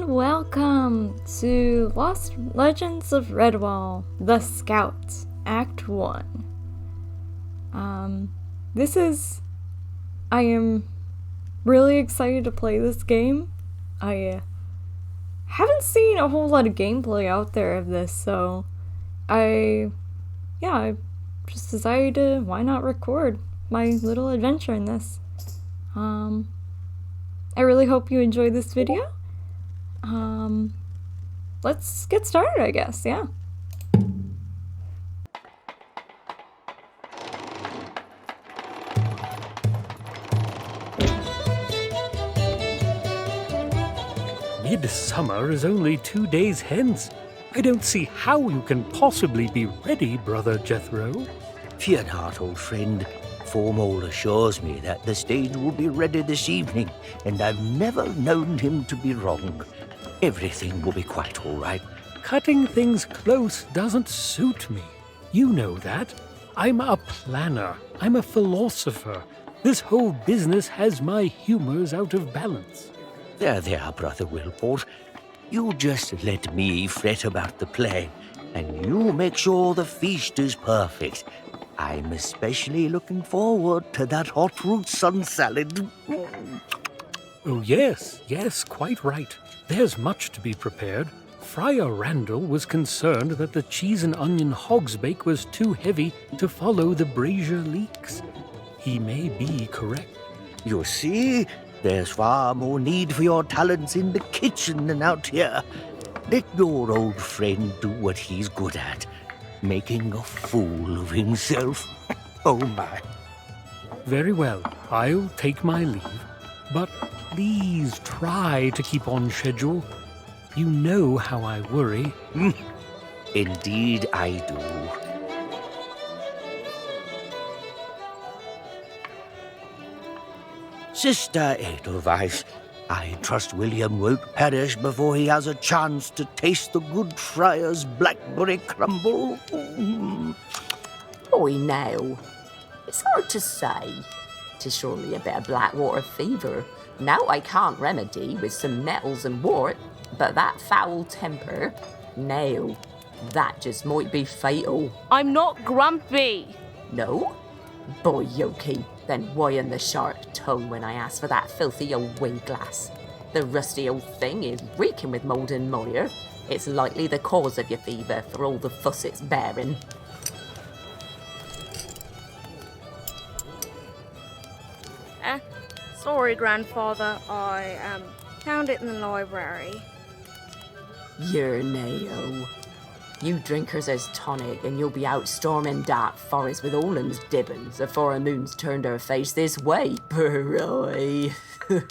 and welcome to Lost Legends of Redwall, The Scout, Act 1. I am really excited to play this game. I haven't seen a whole lot of gameplay out there of this, so I just decided to, why not record my little adventure in this. I really hope you enjoy this video. Let's get started, I guess, yeah. Midsummer is only 2 days hence. I don't see how you can possibly be ready, Brother Jethro. Fear not, old friend. Formall assures me that the stage will be ready this evening, and I've never known him to be wrong. Everything will be quite all right. Cutting things close doesn't suit me. You know that. I'm a planner. I'm a philosopher. This whole business has my humors out of balance. There, Brother Wilport. You just let me fret about the play, and you make sure the feast is perfect. I'm especially looking forward to that hot root sun salad. Oh, yes, quite right. There's much to be prepared. Friar Randall was concerned that the cheese and onion hogsbake was too heavy to follow the brazier leaks. He may be correct. You see, there's far more need for your talents in the kitchen than out here. Let your old friend do what he's good at, making a fool of himself. Oh, my. Very well, I'll take my leave. But please try to keep on schedule. You know how I worry. Indeed I do. Sister Edelweiss, I trust William won't perish before he has a chance to taste the good friar's blackberry crumble. Oi now, it's hard to say. 'Tis surely a bit of blackwater fever. Now I can't remedy with some nettles and wort, but that foul temper, no, that just might be fatal. I'm not grumpy. No? Boy Yoki, then why in the sharp tongue when I asked for that filthy old winglass? The rusty old thing is reeking with mould and mire. It's likely the cause of your fever for all the fuss it's bearing. Sorry, Grandfather. I found it in the library. You're nayo. You drinkers as tonic, and you'll be out storming dark forest with all them's dibbins afore a moon's turned her face this way, boy.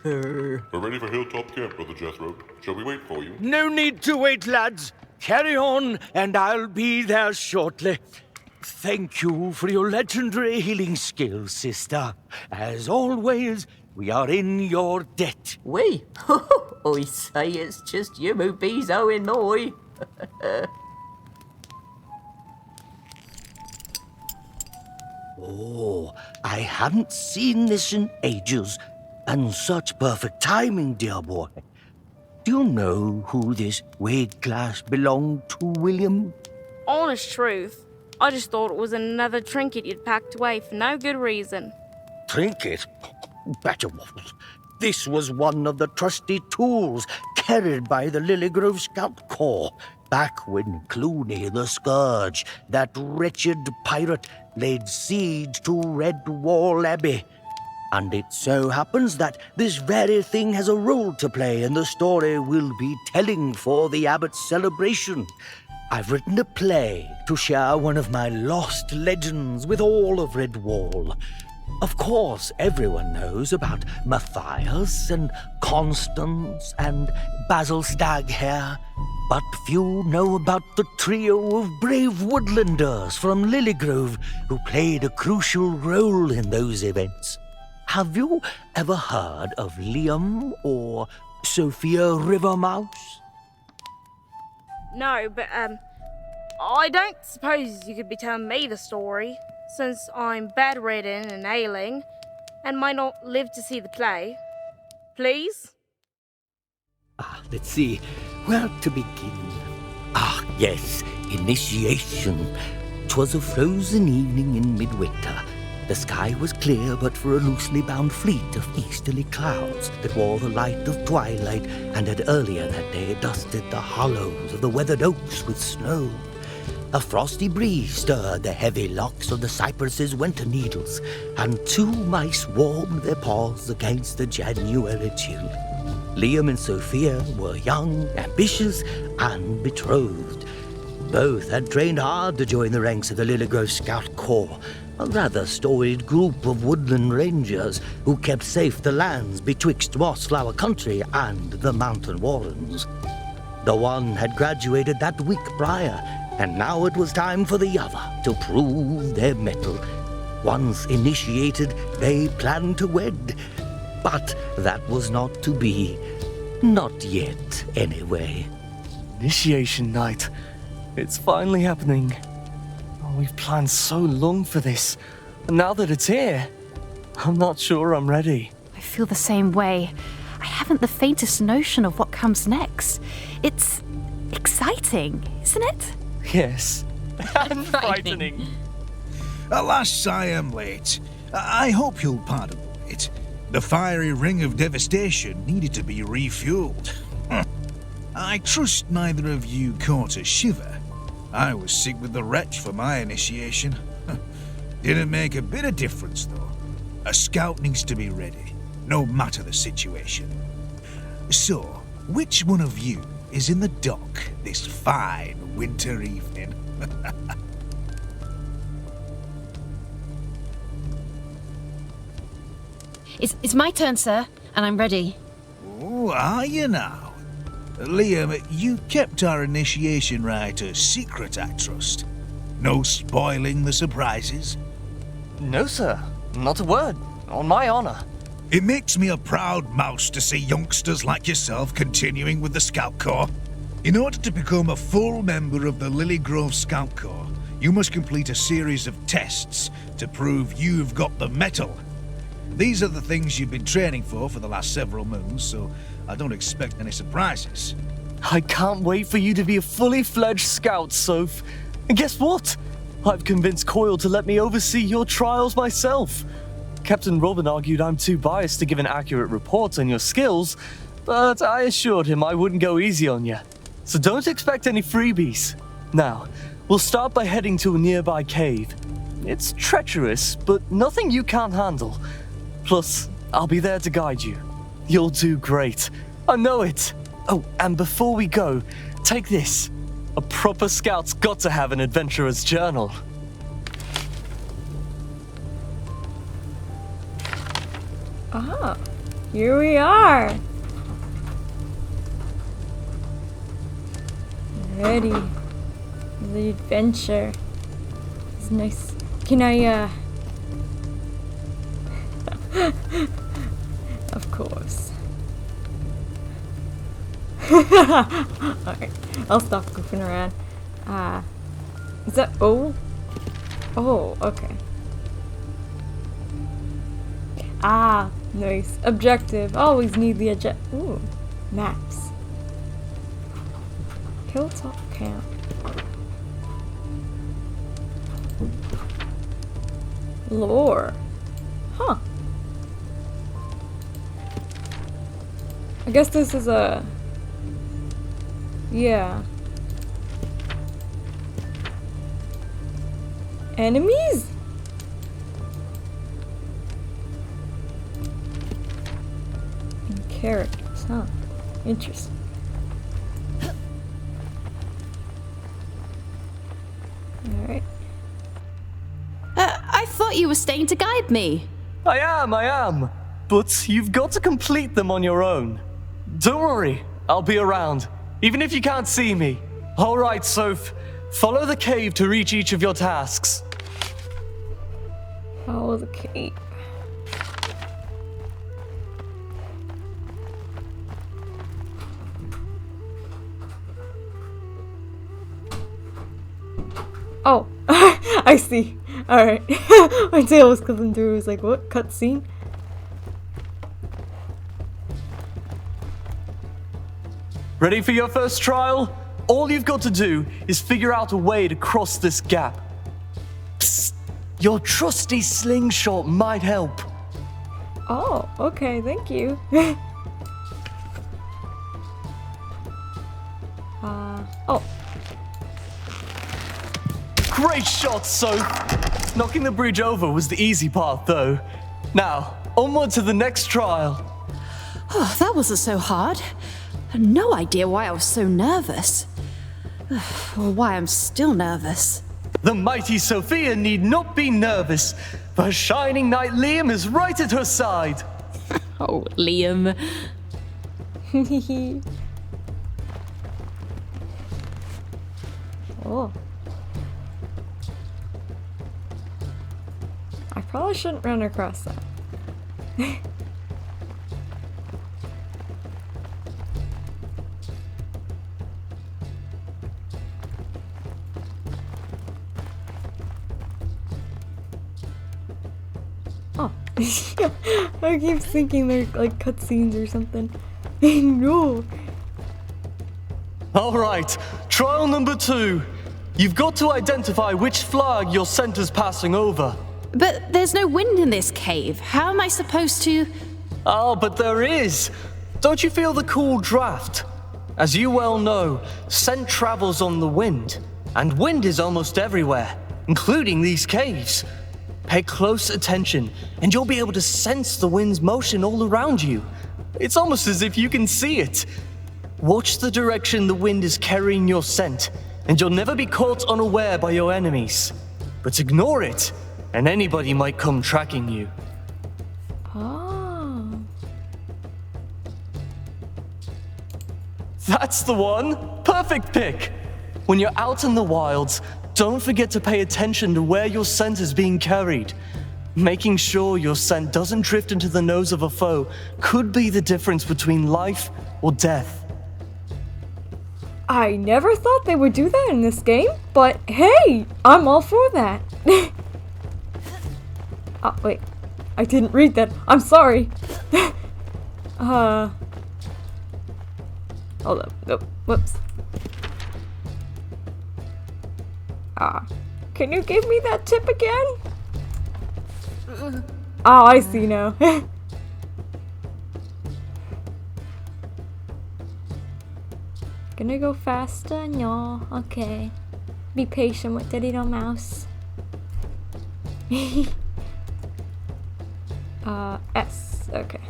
We're ready for Hilltop Camp, Brother Jethro. Shall we wait for you? No need to wait, lads. Carry on, and I'll be there shortly. Thank you for your legendary healing skills, sister. As always, we are in your debt. We? I say it's just you who be's owing moi. Oh, I hadn't seen this in ages, and such perfect timing, dear boy. Do you know who this weighed glass belonged to, William? Honest truth, I just thought it was another trinket you'd packed away for no good reason. Trinket? Better waffles. This was one of the trusty tools carried by the Lilygrove Scout Corps back when Clooney the Scourge, that wretched pirate, laid siege to Redwall Abbey. And it so happens that this very thing has a role to play in the story we'll be telling for the Abbot's celebration. I've written a play to share one of my lost legends with all of Redwall. Of course, everyone knows about Matthias and Constance and Basil Staghair, but few know about the trio of brave woodlanders from Lilygrove who played a crucial role in those events. Have you ever heard of Liam or Sophia Rivermouse? No, but, I don't suppose you could be telling me the story, since I'm bedridden and ailing, and might not live to see the play. Please? Let's see. Where to begin? Yes, initiation. 'Twas a frozen evening in midwinter. The sky was clear but for a loosely bound fleet of easterly clouds that wore the light of twilight and had earlier that day dusted the hollows of the weathered oaks with snow. A frosty breeze stirred the heavy locks of the cypress's winter needles, and 2 mice warmed their paws against the January chill. Liam and Sophia were young, ambitious, and betrothed. Both had trained hard to join the ranks of the Lilligrove Scout Corps, a rather storied group of woodland rangers who kept safe the lands betwixt Mossflower Country and the Mountain Warrens. The one had graduated that week prior, and now it was time for the other to prove their mettle. Once initiated, they planned to wed, but that was not to be. Not yet, anyway. Initiation night. It's finally happening. Oh, we've planned so long for this, and now that it's here, I'm not sure I'm ready. I feel the same way. I haven't the faintest notion of what comes next. It's exciting, isn't it? Yes. And frightening. Alas, I am late. I hope you'll pardon the wait. The fiery ring of devastation needed to be refueled. I trust neither of you caught a shiver. I was sick with the retch for my initiation. Didn't make a bit of difference, though. A scout needs to be ready, no matter the situation. So, which one of you is in the dock this fine winter evening? It's my turn, sir, and I'm ready. Oh, are you now? Liam, you kept our initiation rite a secret, I trust. No spoiling the surprises? No, sir. Not a word. On my honor. It makes me a proud mouse to see youngsters like yourself continuing with the Scout Corps. In order to become a full member of the Lilligrove Scout Corps, you must complete a series of tests to prove you've got the mettle. These are the things you've been training for the last several moons, so I don't expect any surprises. I can't wait for you to be a fully fledged scout, Soph. And guess what? I've convinced Coyle to let me oversee your trials myself. Captain Robin argued I'm too biased to give an accurate report on your skills, but I assured him I wouldn't go easy on you. So don't expect any freebies. Now, we'll start by heading to a nearby cave. It's treacherous, but nothing you can't handle. Plus, I'll be there to guide you. You'll do great. I know it. Oh, and before we go, take this. A proper scout's got to have an adventurer's journal. Ah, here we are. Ready for the adventure. It's nice. Can I, Of course. Alright, I'll stop goofing around. Is that O? Oh, okay. Nice. Objective. Always need the objective. Ooh, maps. Hilltop Camp. Lore. Huh. I guess this is a... Yeah. Enemies? And characters, huh? Interesting. Alright. I thought you were staying to guide me. I am. But you've got to complete them on your own. Don't worry, I'll be around, even if you can't see me. All right, Soph. Follow the cave to reach each of your tasks. Follow the cave. Oh, I see. Alright. My tail was coming through. It was like, what? Cutscene? Ready for your first trial? All you've got to do is figure out a way to cross this gap. Psst! Your trusty slingshot might help. Oh, okay, thank you. Oh. Great shot, Soph! Knocking the bridge over was the easy part, though. Now, onward to the next trial. Oh, that wasn't so hard. No idea why I was so nervous. Or why I'm still nervous. The mighty Sophia need not be nervous. The shining knight Liam is right at her side. Oh, Liam. Oh. I probably shouldn't run across that. Oh. I keep thinking they're like cutscenes or something. No. All right, trial number 2. You've got to identify which flag your center's passing over. But there's no wind in this cave. How am I supposed to... Oh, but there is. Don't you feel the cool draft? As you well know, scent travels on the wind, and wind is almost everywhere, including these caves. Pay close attention, and you'll be able to sense the wind's motion all around you. It's almost as if you can see it. Watch the direction the wind is carrying your scent, and you'll never be caught unaware by your enemies. But ignore it, and anybody might come tracking you. Oh. That's the one! Perfect pick! When you're out in the wilds, don't forget to pay attention to where your scent is being carried. Making sure your scent doesn't drift into the nose of a foe could be the difference between life or death. I never thought they would do that in this game, but hey, I'm all for that. Oh, wait. I didn't read that. I'm sorry. Hold up. Nope. Whoops. Can you give me that tip again? Oh, I see now. Gonna go faster? No. Okay. Be patient with the little mouse. S. Okay.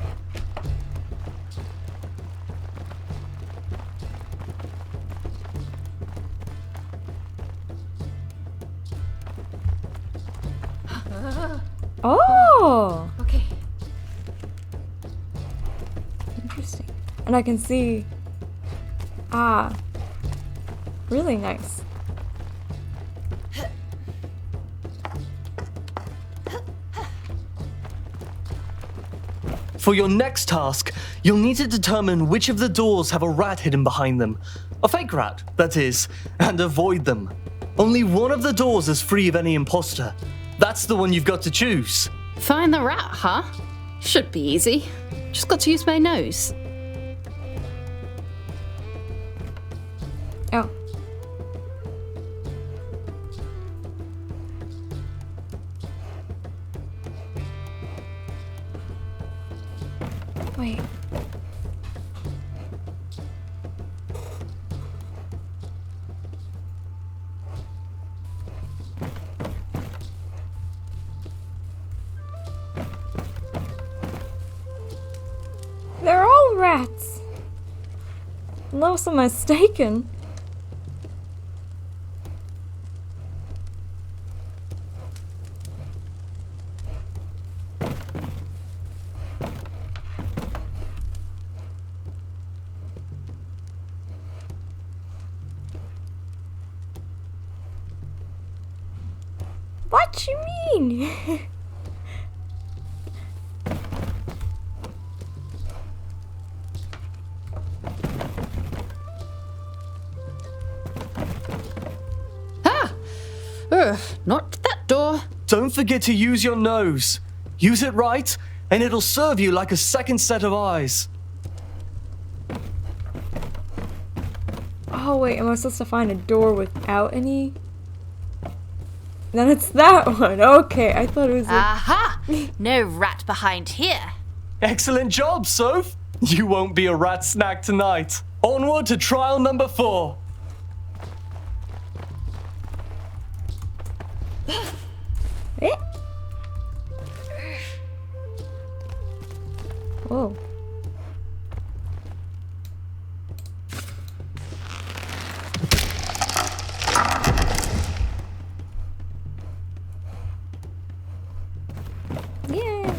Oh! Okay. Interesting. And I can see... really nice. For your next task, you'll need to determine which of the doors have a rat hidden behind them. A fake rat, that is, and avoid them. Only one of the doors is free of any imposter. That's the one you've got to choose. Find the rat, huh? Should be easy. Just got to use my nose. Oh. Wait. They're all rats. Unless I'm mistaken. What you mean? Not that door. Don't forget to use your nose. Use it right, and it'll serve you like a second set of eyes. Oh wait, am I supposed to find a door without any? Then it's that one. Okay, I thought it was. Aha! No rat behind here. Excellent job, Soph. You won't be a rat snack tonight. Onward to trial number 4. Eh? Whoa. Yay!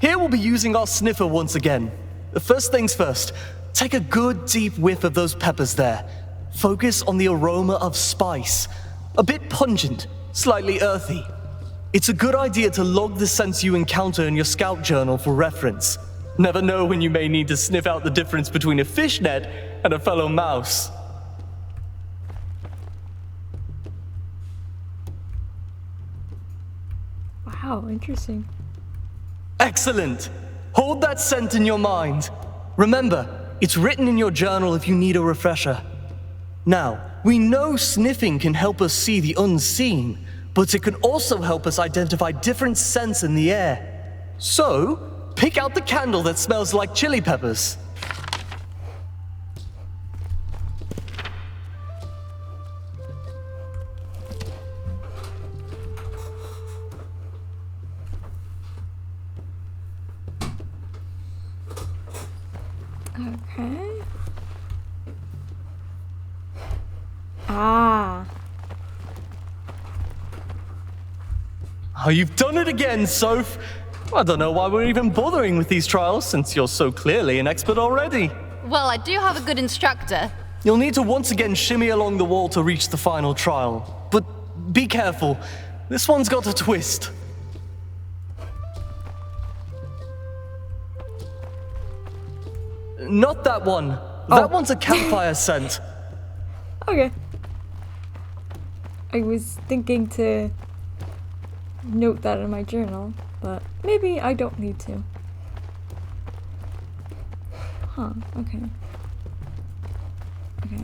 Here we'll be using our sniffer once again. First things first, take a good deep whiff of those peppers there. Focus on the aroma of spice. A bit pungent, slightly earthy. It's a good idea to log the scents you encounter in your scout journal for reference. Never know when you may need to sniff out the difference between a fishnet and a fellow mouse. Wow, interesting. Excellent! Hold that scent in your mind. Remember, it's written in your journal if you need a refresher. Now, we know sniffing can help us see the unseen, but it can also help us identify different scents in the air. So, pick out the candle that smells like chili peppers. Okay. Ah. Oh, you've done it again, Soph. I don't know why we're even bothering with these trials, since you're so clearly an expert already. Well, I do have a good instructor. You'll need to once again shimmy along the wall to reach the final trial. But be careful. This one's got a twist. Not that one. That one's a campfire scent. Okay. I was thinking to note that in my journal, but maybe I don't need to. Huh, okay. Okay.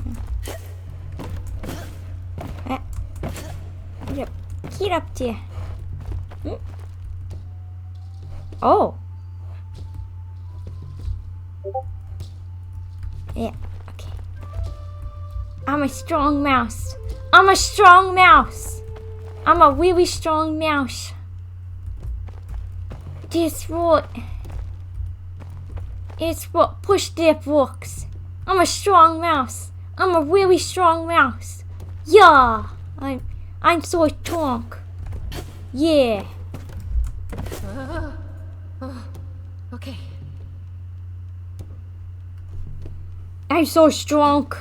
Yep. Get up there. Oh. Yeah, okay. I'm a strong mouse. I'm a strong mouse. I'm a really strong mouse. That's what. It's what push dip works. I'm a strong mouse. I'm a really strong mouse. Yeah. I'm so strong. Yeah. Okay. I'm so strong.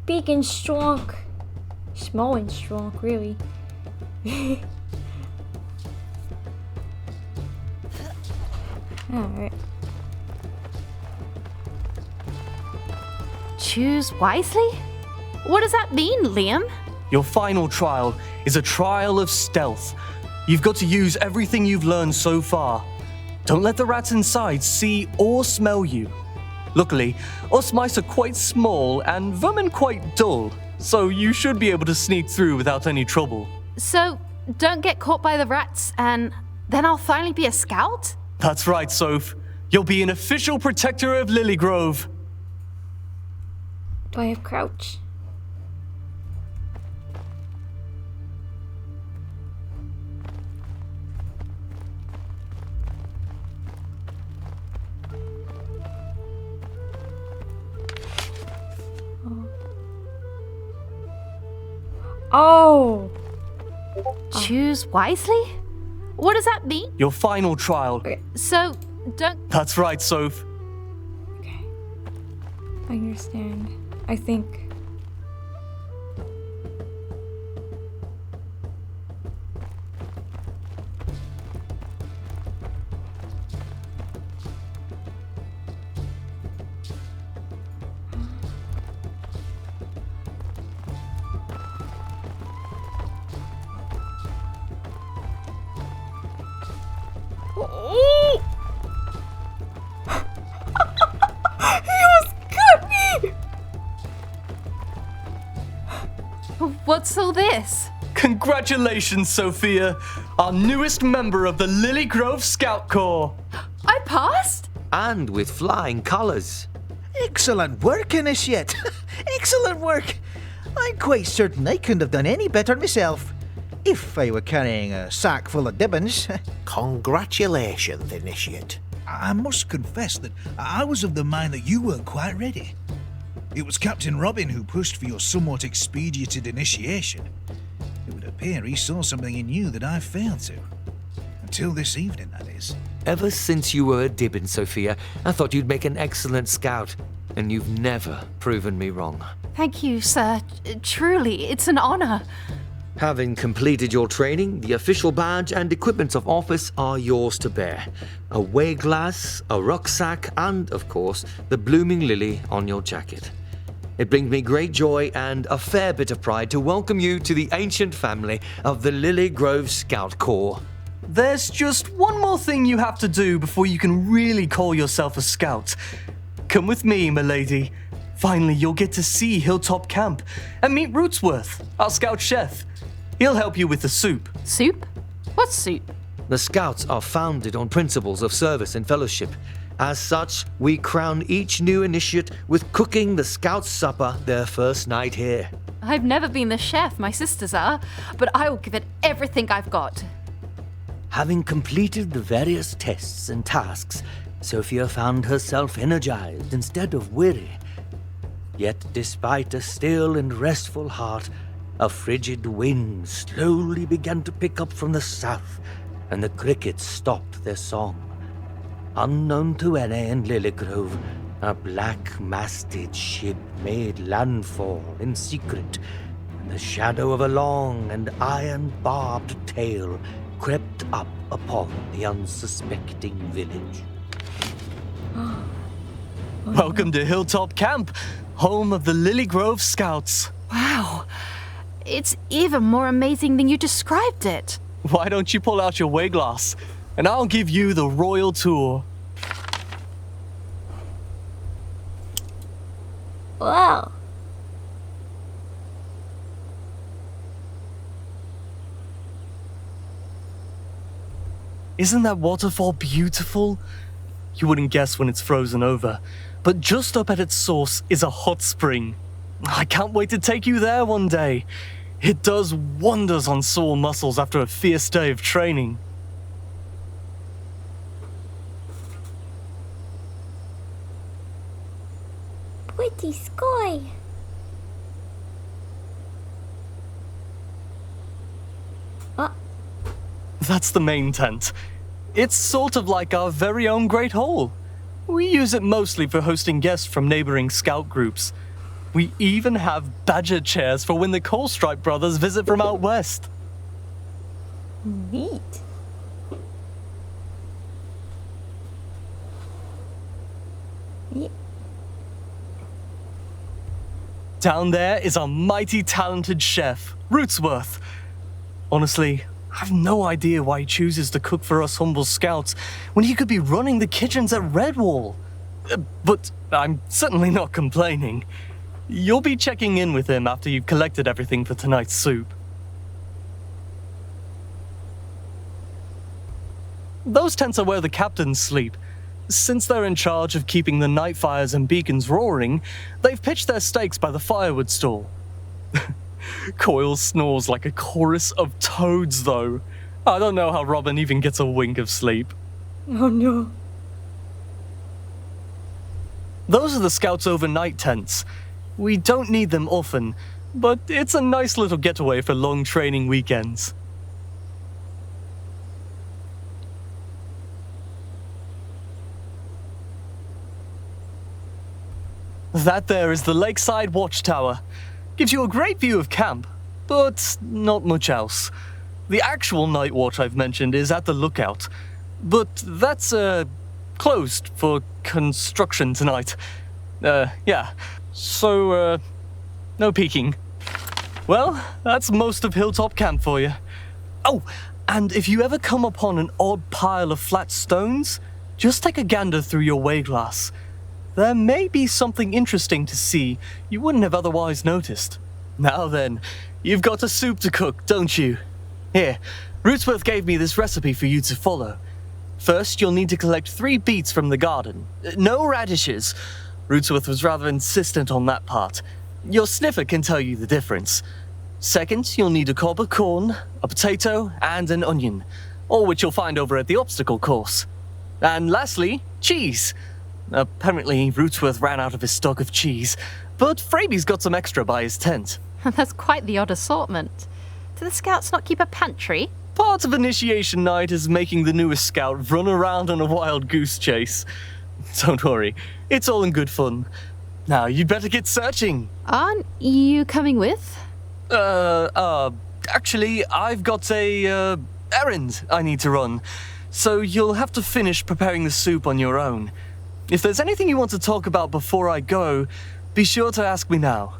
Big and strong. Small and strong, really. Alright. Choose wisely? What does that mean, Liam? Your final trial is a trial of stealth. You've got to use everything you've learned so far. Don't let the rats inside see or smell you. Luckily, us mice are quite small and vermin quite dull, so you should be able to sneak through without any trouble. So, don't get caught by the rats, and then I'll finally be a scout? That's right, Soph. You'll be an official protector of Lilygrove. Do I have crouch? Oh! Choose wisely? What does that mean? Your final trial. Okay. So, don't... That's right, Soph. Okay. I understand. I think. What's all this? Congratulations, Sophia, our newest member of the Lily Grove Scout Corps. I passed? And with flying colours. Excellent work, Initiate. Excellent work. I'm quite certain I couldn't have done any better myself. If I were carrying a sack full of dibbons. Congratulations, Initiate. I must confess that I was of the mind that you weren't quite ready. It was Captain Robin who pushed for your somewhat expedited initiation. It would appear he saw something in you that I failed to. Until this evening, that is. Ever since you were a Dibbin, Sophia, I thought you'd make an excellent scout, and you've never proven me wrong. Thank you, sir. Truly, it's an honor. Having completed your training, the official badge and equipment of office are yours to bear. A weigh-glass, a rucksack, and, of course, the blooming lily on your jacket. It brings me great joy and a fair bit of pride to welcome you to the ancient family of the Lily Grove Scout Corps. There's just one more thing you have to do before you can really call yourself a scout. Come with me, milady. Finally, you'll get to see Hilltop Camp and meet Rootsworth, our scout chef. He'll help you with the soup. Soup? What's soup? The Scouts are founded on principles of service and fellowship. As such, we crown each new initiate with cooking the Scouts' supper their first night here. I've never been the chef, my sisters are, but I will give it everything I've got. Having completed the various tests and tasks, Sophia found herself energized instead of weary. Yet, despite a still and restful heart, a frigid wind slowly began to pick up from the south, and the crickets stopped their song. Unknown to Anne and Lilygrove, a black-masted ship made landfall in secret, and the shadow of a long and iron-barbed tail crept up upon the unsuspecting village. Welcome to Hilltop Camp, home of the Lily Grove Scouts. Wow. It's even more amazing than you described it. Why don't you pull out your weigh-glass, and I'll give you the royal tour. Wow. Isn't that waterfall beautiful? You wouldn't guess when it's frozen over, but just up at its source is a hot spring. I can't wait to take you there one day. It does wonders on sore muscles after a fierce day of training. Pretty sky. That's the main tent. It's sort of like our very own Great Hall. We use it mostly for hosting guests from neighboring scout groups. We even have badger chairs for when the Coalstripe brothers visit from out west. Neat. Yeah. Down there is our mighty talented chef, Rootsworth. Honestly, I've no idea why he chooses to cook for us humble scouts when he could be running the kitchens at Redwall. But I'm certainly not complaining. You'll be checking in with him after you've collected everything for tonight's soup. Those tents are where the captains sleep. Since they're in charge of keeping the night fires and beacons roaring, they've pitched their stakes by the firewood stall. Coyle snores like a chorus of toads, though. I don't know how Robin even gets a wink of sleep. Oh no. Those are the Scouts' overnight tents. We don't need them often, but it's a nice little getaway for long training weekends. That there is the Lakeside Watchtower. Gives you a great view of camp, but not much else. The actual night watch I've mentioned is at the lookout, but that's, closed for construction tonight. Yeah. So, no peeking. Well, that's most of Hilltop Camp for you. Oh, and if you ever come upon an odd pile of flat stones, just take a gander through your weigh-glass. There may be something interesting to see you wouldn't have otherwise noticed. Now then, you've got a soup to cook, don't you? Here, Rootsworth gave me this recipe for you to follow. First, you'll need to collect 3 beets from the garden. No radishes. Rootsworth was rather insistent on that part. Your sniffer can tell you the difference. Second, you'll need a cob of corn, a potato, and an onion, all which you'll find over at the obstacle course. And lastly, cheese. Apparently, Rootsworth ran out of his stock of cheese, but Fraby's got some extra by his tent. That's quite the odd assortment. Do the scouts not keep a pantry? Part of initiation night is making the newest scout run around on a wild goose chase. Don't worry, it's all in good fun. Now, you'd better get searching. Aren't you coming with? Actually, I've got a, errand I need to run. So you'll have to finish preparing the soup on your own. If there's anything you want to talk about before I go, be sure to ask me now.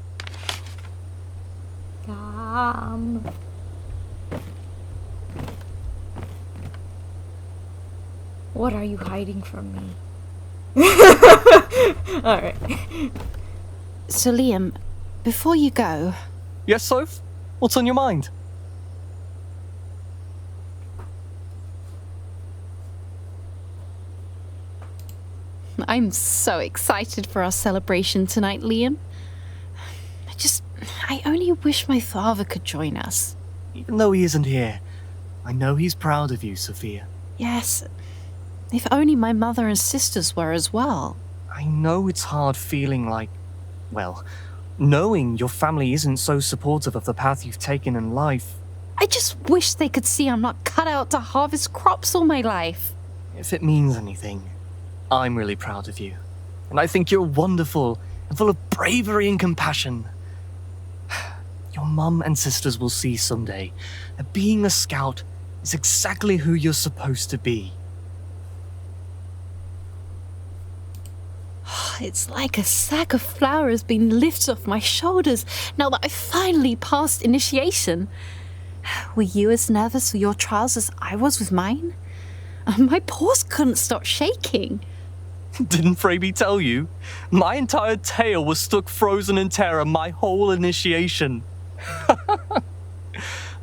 What are you hiding from me? Alright. So Liam, before you go... Yes, Soph? What's on your mind? I'm so excited for our celebration tonight, Liam. I only wish my father could join us. Even though he isn't here, I know he's proud of you, Sophia. Yes, if only my mother and sisters were as well. I know it's hard feeling like, well, knowing your family isn't so supportive of the path you've taken in life. I just wish they could see I'm not cut out to harvest crops all my life. If it means anything, I'm really proud of you. And I think you're wonderful and full of bravery and compassion. Your mum and sisters will see someday that being a scout is exactly who you're supposed to be. It's like a sack of flour has been lifted off my shoulders now that I finally passed initiation. Were you as nervous for your trials as I was with mine? My paws couldn't stop shaking. Didn't Fraby tell you? My entire tail was stuck frozen in terror my whole initiation.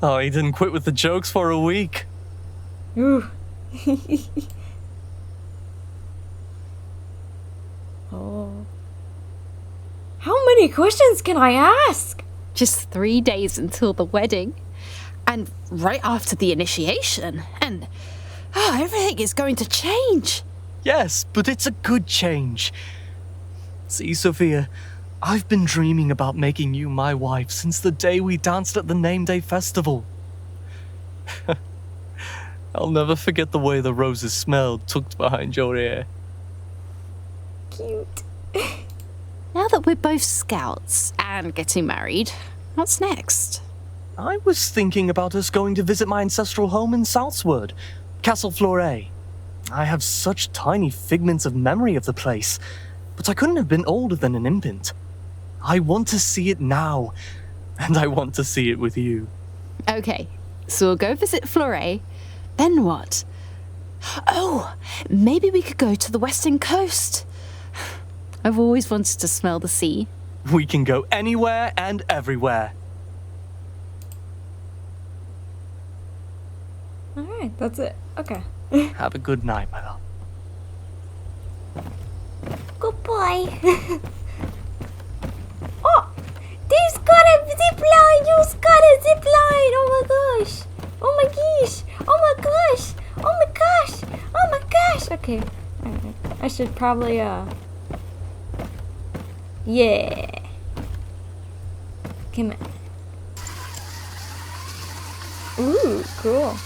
Oh, he didn't quit with the jokes for a week. Ooh. Oh. How many questions can I ask? Just 3 days until the wedding. And right after the initiation. And everything is going to change. Yes, but it's a good change. See, Sophia, I've been dreaming about making you my wife since the day we danced at the Name Day Festival. I'll never forget the way the roses smelled tucked behind your ear. Cute. Now that we're both scouts and getting married, what's next? I was thinking about us going to visit my ancestral home in Southsward, Castle Fleuret. I have such tiny figments of memory of the place, but I couldn't have been older than an infant. I want to see it now, and I want to see it with you. Okay, so we'll go visit Fleuret. Then what? Oh, maybe we could go to the western coast. I've always wanted to smell the sea. We can go anywhere and everywhere. Alright, that's it. Okay. Have a good night, my love. Goodbye. Oh! Dave's got a zipline! You've got a zipline! Oh my gosh! Oh my gosh! Oh my gosh! Oh my gosh! Oh my gosh! Okay. Alright. I should probably, yeah. Come on. Ooh, cool.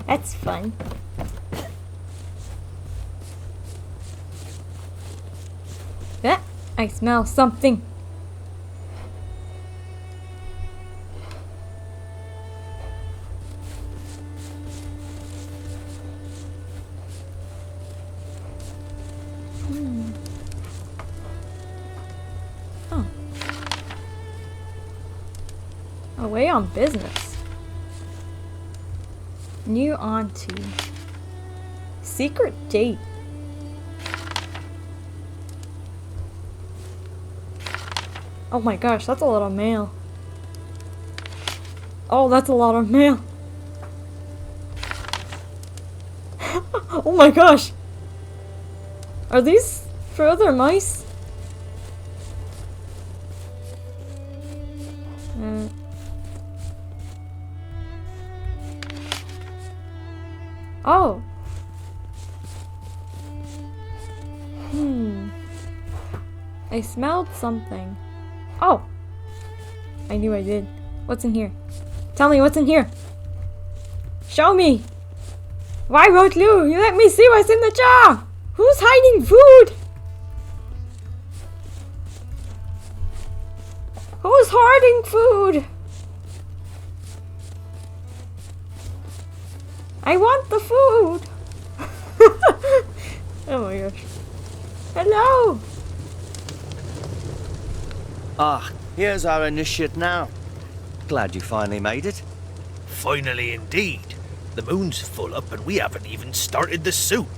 That's fun. Ah, I smell something. Oh. Away on business. New on to secret date. Oh my gosh, that's a lot of mail. Oh, that's a lot of mail. Oh my gosh. Are these for other mice? Oh. I smelled something. Oh. I knew I did. What's in here? Tell me what's in here. Show me. Why won't you let me see what's in the jar? Who's hiding food? Who's hoarding food? I want the food. Oh my gosh. Hello. Ah, here's our initiate now. Glad you finally made it. Finally indeed. The moon's full up and we haven't even started the soup.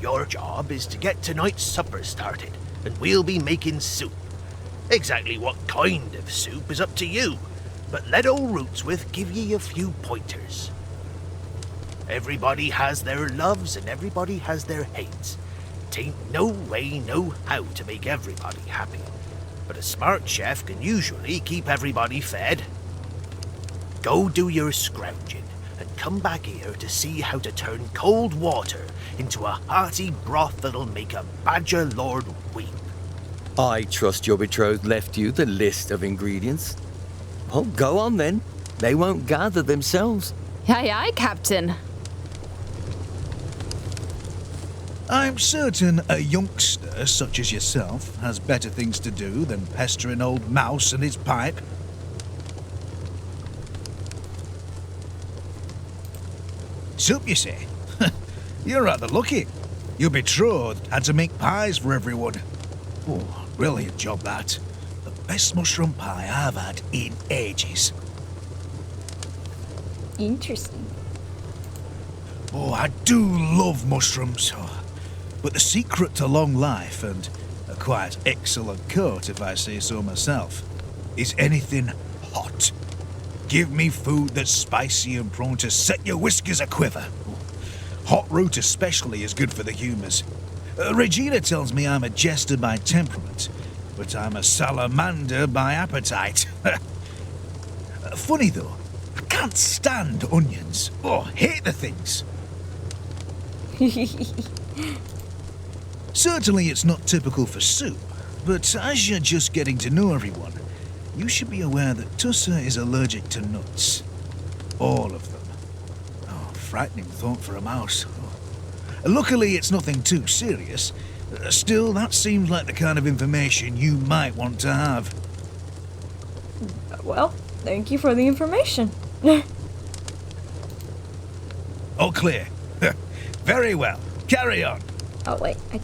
Your job is to get tonight's supper started, and we'll be making soup. Exactly what kind of soup is up to you, but let old Rootswith give ye a few pointers. Everybody has their loves and everybody has their hates. Tain't no way, no how to make everybody happy, but a smart chef can usually keep everybody fed. Go do your scrounging, and come back here to see how to turn cold water into a hearty broth that'll make a badger lord weep. I trust your betrothed left you the list of ingredients. Well, go on then. They won't gather themselves. Aye, aye, Captain. I'm certain a youngster such as yourself has better things to do than pestering old Mouse and his pipe. Soup, you say? You're rather lucky. Your betrothed had to make pies for everyone. Oh, brilliant job, that. The best mushroom pie I've had in ages. Interesting. Oh, I do love mushrooms. Oh, but the secret to long life and a quite excellent coat, if I say so myself, is anything hot. Give me food that's spicy and prone to set your whiskers a-quiver. Hot root especially is good for the humours. Regina tells me I'm a jester by temperament, but I'm a salamander by appetite. Funny though, I can't stand onions. Oh, hate the things. Certainly it's not typical for soup, but as you're just getting to know everyone, you should be aware that Tussa is allergic to nuts. All of them. Oh, frightening thought for a mouse. Oh. Luckily, it's nothing too serious. Still, that seems like the kind of information you might want to have. Well, thank you for the information. All clear. Very well. Carry on. Oh wait, I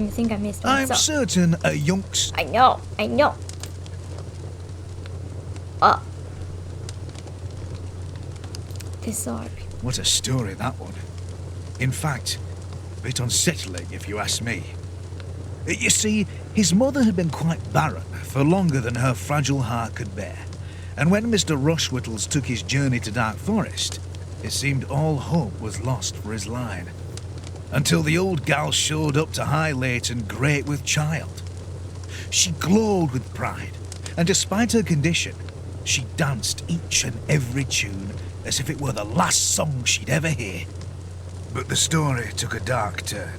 think I missed one. I'm certain a youngster... I know. Bizarre. What a story, that one. In fact, a bit unsettling if you ask me. You see, his mother had been quite barren for longer than her fragile heart could bear. And when Mr. Rushwittles took his journey to Dark Forest, it seemed all hope was lost for his line. Until the old gal showed up to High Leighton great with child. She glowed with pride, and despite her condition, she danced each and every tune as if it were the last song she'd ever hear. But the story took a dark turn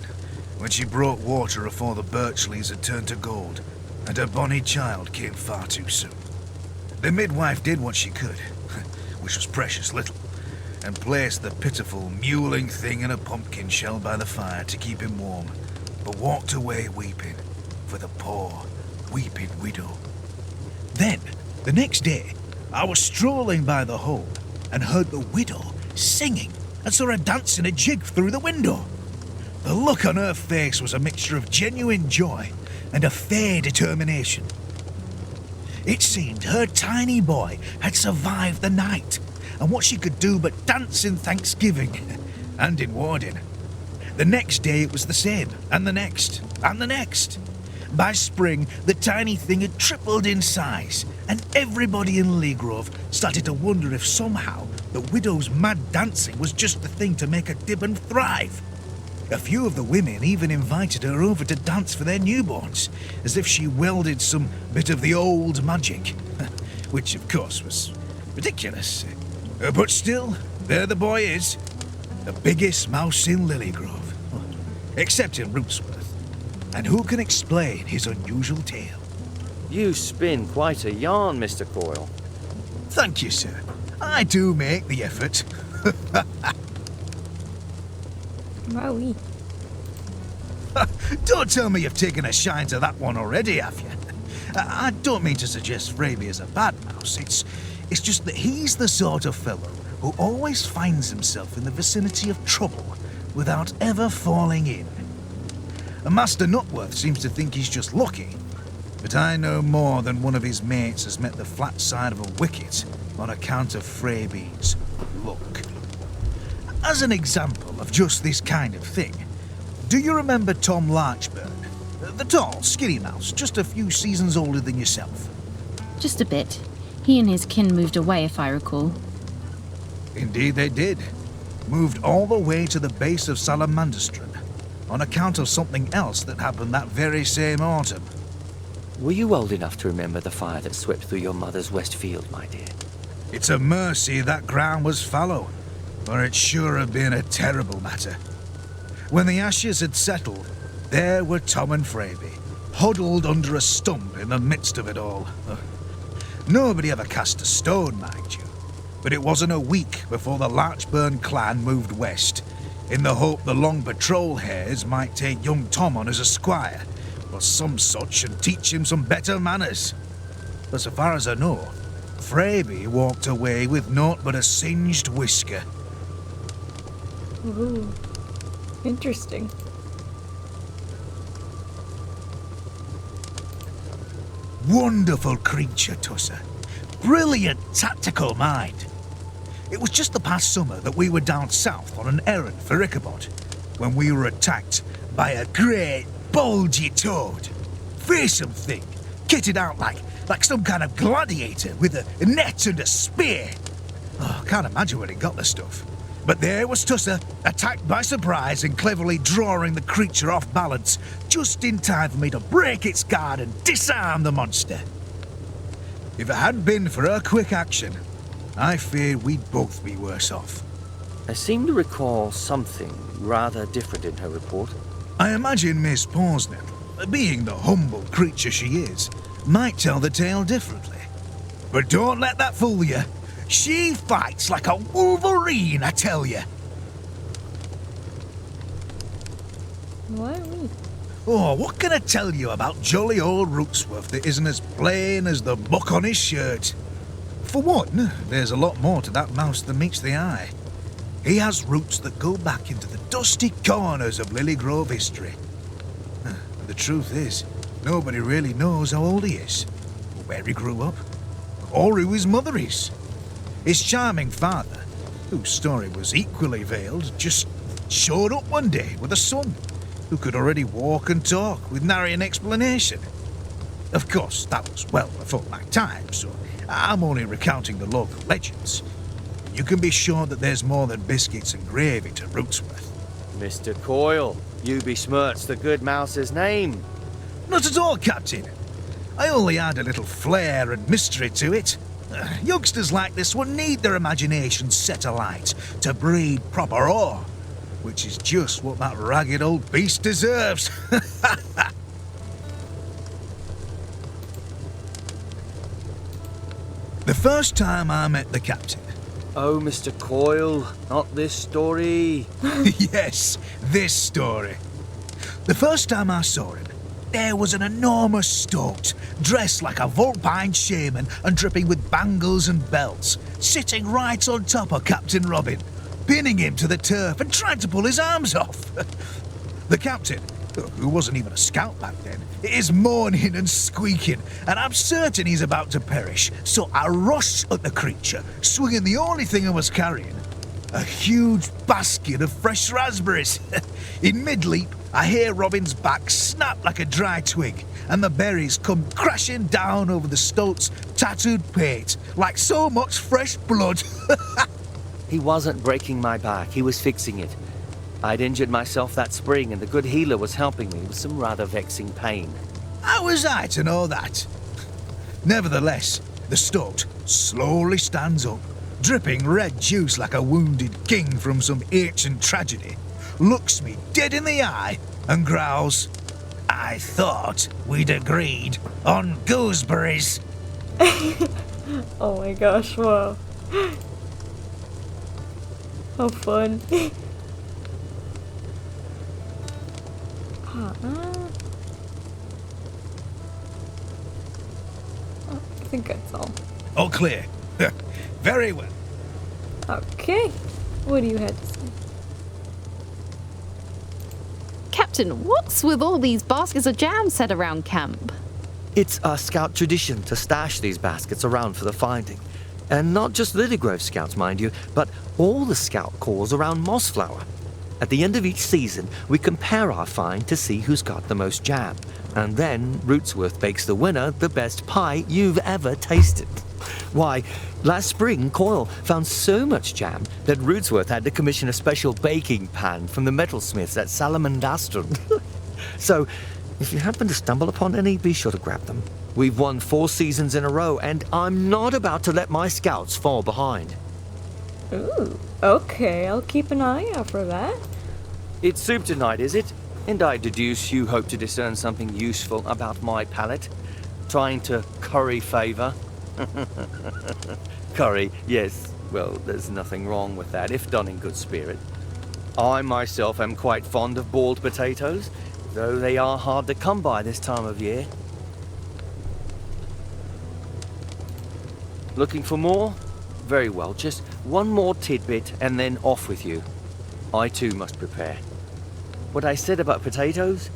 when she brought water afore the birch leaves had turned to gold, and her bonny child came far too soon. The midwife did what she could, which was precious little, and placed the pitiful, mewling thing in a pumpkin shell by the fire to keep him warm, but walked away weeping for the poor, weeping widow. Then, the next day, I was strolling by the hole and heard the widow singing and saw her dancing a jig through the window. The look on her face was a mixture of genuine joy and a fair determination. It seemed her tiny boy had survived the night, and what she could do but dance in thanksgiving and in warding. The next day it was the same, and the next, and the next. By spring, the tiny thing had tripled in size, and everybody in Lilygrove started to wonder if somehow the widow's mad dancing was just the thing to make her dib and thrive. A few of the women even invited her over to dance for their newborns, as if she wielded some bit of the old magic, which of course was ridiculous. But still, there the boy is, the biggest mouse in Lilygrove, except in Rootsworth. And who can explain his unusual tale? You spin quite a yarn, Mr. Coyle. Thank you, sir. I do make the effort. Wowie. Don't tell me you've taken a shine to that one already, have you? I don't mean to suggest Fraby is a bad mouse. It's just that he's the sort of fellow who always finds himself in the vicinity of trouble without ever falling in. Master Nutworth seems to think he's just lucky, but I know more than one of his mates has met the flat side of a wicket on account of Fraby's luck. As an example of just this kind of thing, do you remember Tom Larchburn? The tall, skinny mouse, just a few seasons older than yourself. Just a bit. He and his kin moved away, if I recall. Indeed they did. Moved all the way to the base of Salamanderstrand, on account of something else that happened that very same autumn. Were you old enough to remember the fire that swept through your mother's west field, my dear? It's a mercy that ground was fallow, or it sure have been a terrible matter. When the ashes had settled, there were Tom and Fraby, huddled under a stump in the midst of it all. Nobody ever cast a stone, mind you, but it wasn't a week before the Larchburn clan moved west, in the hope the long patrol hares might take young Tom on as a squire, or some such, and teach him some better manners. But so far as I know, Fraby walked away with naught but a singed whisker. Ooh. Interesting. Wonderful creature, Tusser. Brilliant tactical mind. It was just the past summer that we were down south on an errand for Ichabod, when we were attacked by a great bulgy toad. Fearsome thing, kitted out like some kind of gladiator with a net and a spear. Oh, can't imagine where he got the stuff. But there was Tusser, attacked by surprise and cleverly drawing the creature off balance, just in time for me to break its guard and disarm the monster. If it hadn't been for her quick action, I fear we'd both be worse off. I seem to recall something rather different in her report. I imagine Miss Parsnip, being the humble creature she is, might tell the tale differently. But don't let that fool you. She fights like a wolverine, I tell you. Wowie. Oh, what can I tell you about jolly old Rootsworth that isn't as plain as the muck on his shirt? For one, there's a lot more to that mouse than meets the eye. He has roots that go back into the dusty corners of Lilygrove history. The truth is, nobody really knows how old he is, or where he grew up, or who his mother is. His charming father, whose story was equally veiled, just showed up one day with a son who could already walk and talk with nary an explanation. Of course, that was well before my time, so I'm only recounting the local legends. You can be sure that there's more than biscuits and gravy to Rootsworth. Mr. Coyle, you besmirch the good mouse's name. Not at all, Captain. I only add a little flair and mystery to it. Youngsters like this one need their imaginations set alight to breed proper awe, which is just what that ragged old beast deserves. The first time I met the captain... Oh, Mr. Coyle, not this story. Yes, this story. The first time I saw him, there was an enormous stoat, dressed like a vulpine shaman and dripping with bangles and belts, sitting right on top of Captain Robin, pinning him to the turf and trying to pull his arms off. The captain, who wasn't even a scout back then, is moaning and squeaking, and I'm certain he's about to perish, so I rushed at the creature, swinging the only thing I was carrying. a huge basket of fresh raspberries. In mid-leap, I hear Robin's back snap like a dry twig, and the berries come crashing down over the stolt's tattooed pate like so much fresh blood. He wasn't breaking my back, he was fixing it. I'd injured myself that spring, and the good healer was helping me with some rather vexing pain. How was I to know that? Nevertheless, the stoat slowly stands up, dripping red juice like a wounded king from some ancient tragedy, looks me dead in the eye, and growls, "I thought we'd agreed on gooseberries." Oh my gosh, wow. How fun. I think that's all. All clear. Very well. Okay. What do you have to say? Captain, what's with all these baskets of jam set around camp? It's a scout tradition to stash these baskets around for the finding. And not just Lily Grove scouts, mind you, but all the scout corps around Mossflower. At the end of each season, we compare our find to see who's got the most jam. And then Rootsworth bakes the winner the best pie you've ever tasted. Why, last spring, Coyle found so much jam that Rootsworth had to commission a special baking pan from the metalsmiths at Salamandastron. So, if you happen to stumble upon any, be sure to grab them. We've won 4 seasons in a row, and I'm not about to let my scouts fall behind. Ooh, okay, I'll keep an eye out for that. It's soup tonight, is it? And I deduce you hope to discern something useful about my palate? Trying to curry favour? Curry, yes. Well, there's nothing wrong with that, if done in good spirit. I myself am quite fond of boiled potatoes, though they are hard to come by this time of year. Looking for more? Very well, just one more tidbit and then off with you. I too must prepare. What I said about potatoes?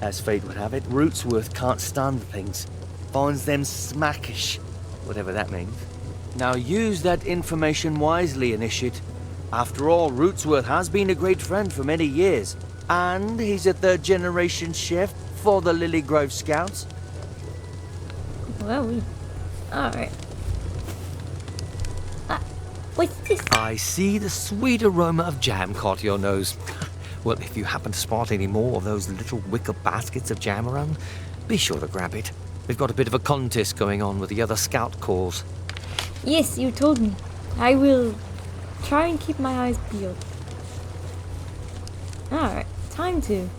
As fate would have it, Rootsworth can't stand the things. Finds them smackish, whatever that means. Now use that information wisely, Initiate. After all, Rootsworth has been a great friend for many years, and he's a third-generation chef for the Lily Grove Scouts. Well, alright. What's this? I see the sweet aroma of jam caught your nose. Well, if you happen to spot any more of those little wicker baskets of jam around, be sure to grab it. We've got a bit of a contest going on with the other scout corps. Yes, you told me. I will try and keep my eyes peeled. Alright, time to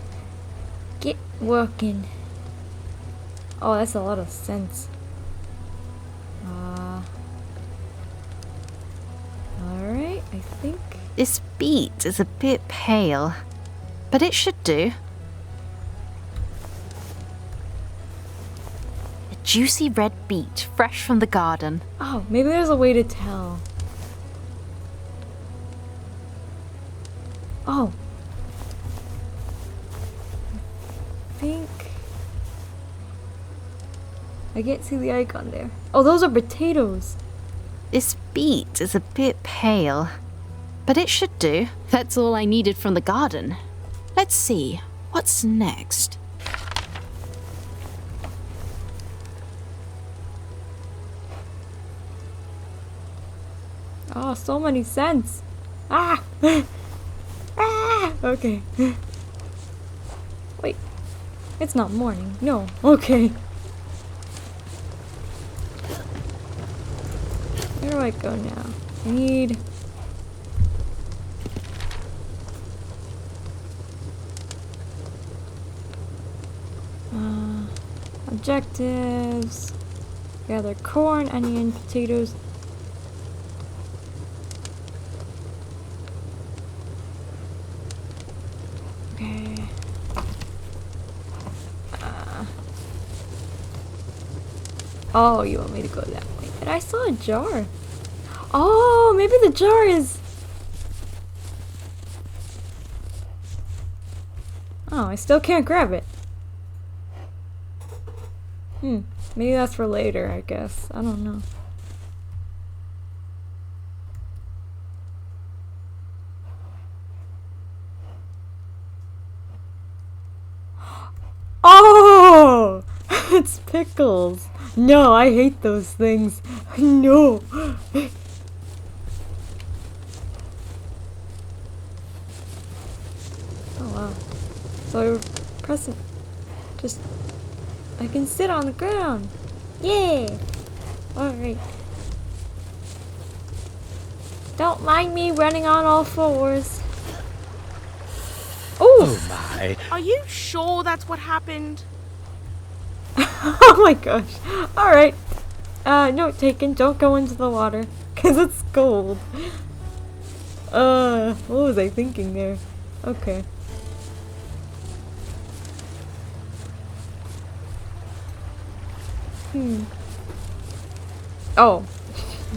get working. Oh, that's a lot of sense. Alright, I think. This beet is a bit pale, but it should do. A juicy red beet, fresh from the garden. Oh, maybe there's a way to tell. Oh. I think. I can't see the icon there. Oh, those are potatoes. This beet is a bit pale, but it should do. That's all I needed from the garden. Let's see, what's next? Oh, so many scents. Ah! Ah! Okay. Wait. It's not morning. No. Okay. Where do I go now? I need... objectives. Gather corn, onion, potatoes. Okay. Oh, you want me to go that way? But I saw a jar. Oh, maybe the jar is... Oh, I still can't grab it. Maybe that's for later, I guess. I don't know. Oh! It's pickles. No, I hate those things. No. Oh wow. So I press it. Just I can sit on the ground. Yeah. Alright. Don't mind me running on all fours. Oh my. Are you sure that's what happened? Oh my gosh. Alright. Note taken. Don't go into the water. Because it's cold. What was I thinking there? Okay. Oh.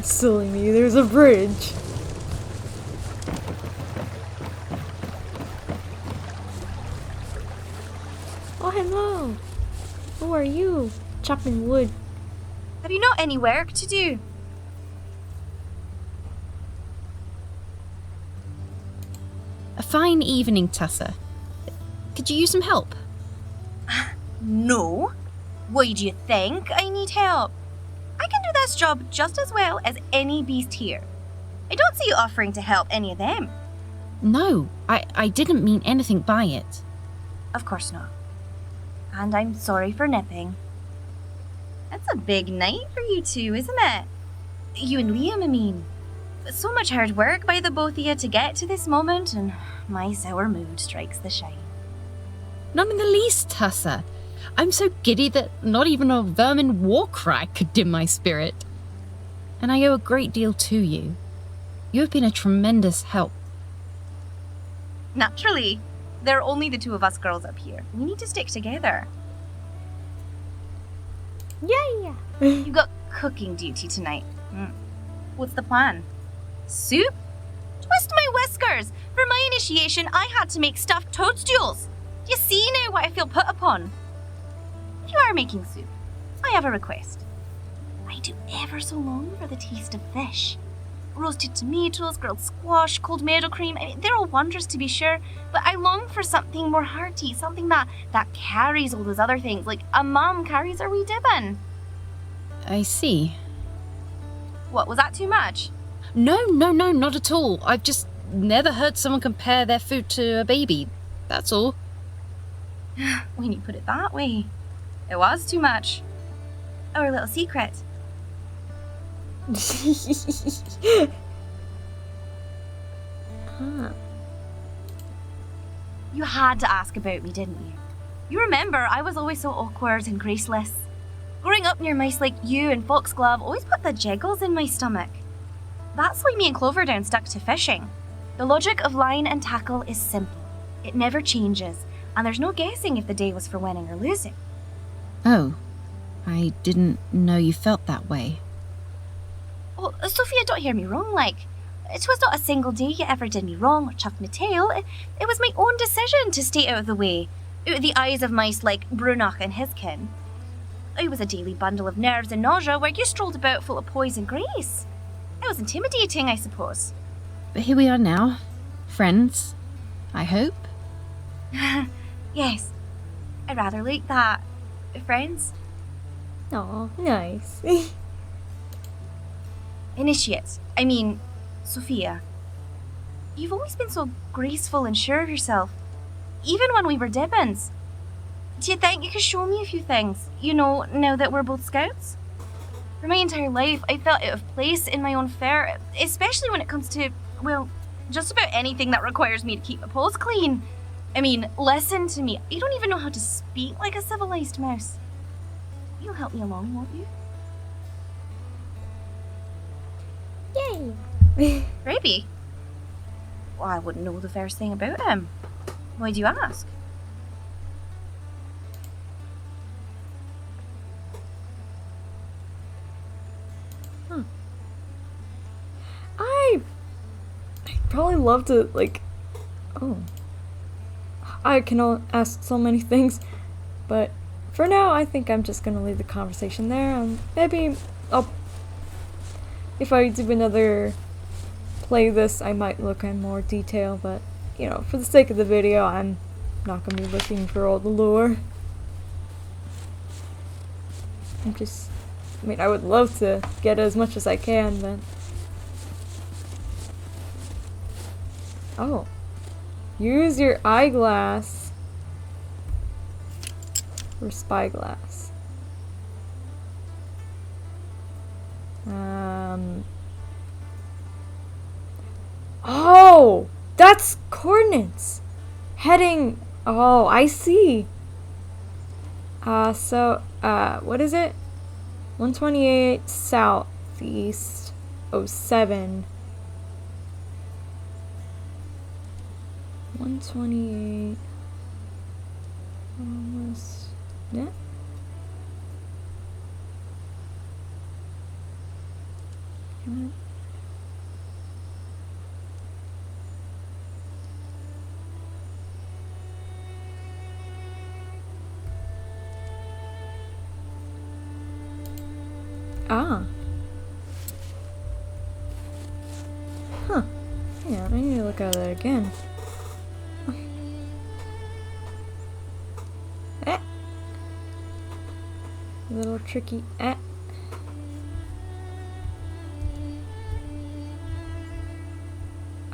Silly me. There's a bridge. Oh, hello. Who are you? Chopping wood. Have you not any work to do? A fine evening, Tessa. Could you use some help? No. Why do you think I need help? I can do this job just as well as any beast here. I don't see you offering to help any of them. No, I didn't mean anything by it. Of course not. And I'm sorry for nipping. It's a big night for you two, isn't it? You and Liam, I mean. So much hard work by the both of you to get to this moment, and my sour mood strikes the shine. Not in the least, Tessa. I'm so giddy that not even a vermin war cry could dim my spirit. And I owe a great deal to you. You have been a tremendous help. Naturally. There are only the two of us girls up here. We need to stick together. Yeah. You got cooking duty tonight. What's the plan? Soup? Twist my whiskers! For my initiation, I had to make stuffed toadstools. Do you see now what I feel put upon? If you are making soup, I have a request. I do ever so long for the taste of fish. Roasted tomatoes, grilled squash, cold meadow cream. I mean, they're all wondrous to be sure, but I long for something more hearty, something that carries all those other things, like a mum carries her wee dibbin. I see. What, was that too much? No, not at all. I've just never heard someone compare their food to a baby. That's all. When you put it that way, it was too much. Our little secret. You had to ask about me, didn't you? You remember I was always so awkward and graceless. Growing up near mice like you and Foxglove always put the jiggles in my stomach. That's why me and Cloverdown stuck to fishing. The logic of line and tackle is simple. It never changes, and there's no guessing if the day was for winning or losing. Oh, I didn't know you felt that way. Oh, Sophia, don't hear me wrong, like, it was not a single day you ever did me wrong or chuffed my tail. It was my own decision to stay out of the way, out of the eyes of mice like Brunach and his kin. I was a daily bundle of nerves and nausea where you strolled about full of poise and grace. It was intimidating, I suppose. But here we are now. Friends, I hope. Yes, I rather like that. Friends? Oh, nice. Initiate. I mean, Sophia. You've always been so graceful and sure of yourself. Even when we were Dibbins. Do you think you could show me a few things? You know, now that we're both scouts? For my entire life, I felt out of place in my own fare, especially when it comes to, well, just about anything that requires me to keep my paws clean. I mean, listen to me. You don't even know how to speak like a civilized mouse. You'll help me along, won't you? Yay! Raby? Well, I wouldn't know the first thing about him. Why do you ask? I'd probably love to, like, I can ask so many things, but for now, I think I'm just gonna leave the conversation there, and maybe if I do another play this, I might look in more detail, but, you know, for the sake of the video, I'm not gonna be looking for all the lore. I mean, I would love to get as much as I can, but... Oh. Use your eyeglass. Or spyglass. Oh! That's coordinates! Heading... Oh, I see. What is it? 128 southeast 07. 128 almost. Yeah. Ah. Huh. Yeah, I need to look at that again. Eh. Little tricky. Eh.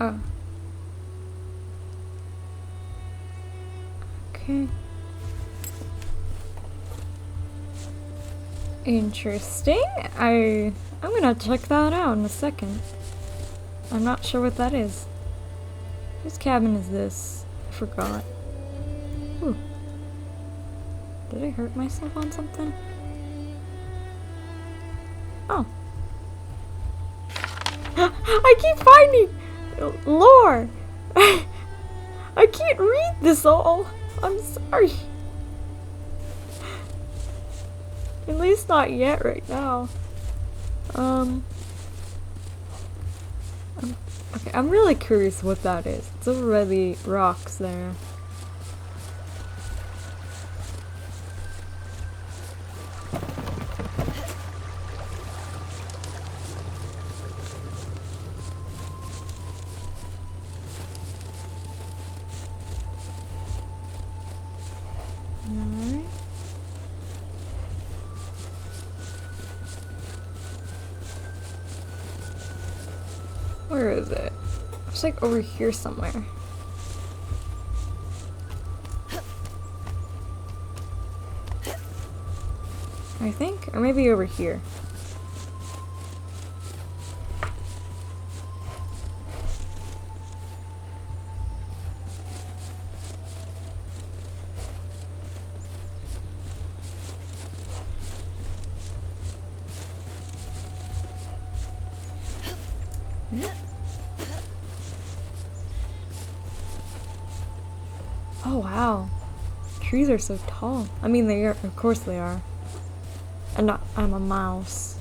Oh. Okay. Interesting. I'm gonna check that out in a second. I'm not sure what that is. Whose cabin is this? I forgot. Ooh. Did I hurt myself on something? Oh. I keep finding lore. I can't read this all. I'm sorry. At least not yet right now. Okay, I'm really curious what that is. It's over by the rocks there. Alright. Where is it? It's like over here somewhere. I think, or maybe over here. Oh wow, trees are so tall. I mean, they are, of course they are. And I'm a mouse.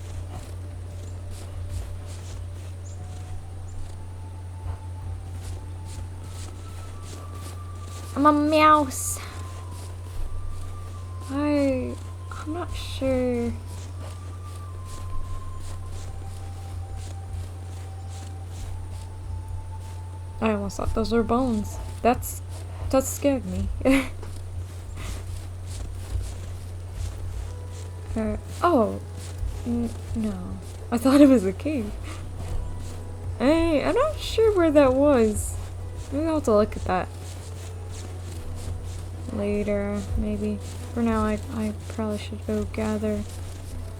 I'm a mouse. I'm not sure. I almost thought those were bones. That scared me. Oh. No. I thought it was a cave. I'm not sure where that was. Maybe I'll have to look at that later, maybe. For now, I probably should go gather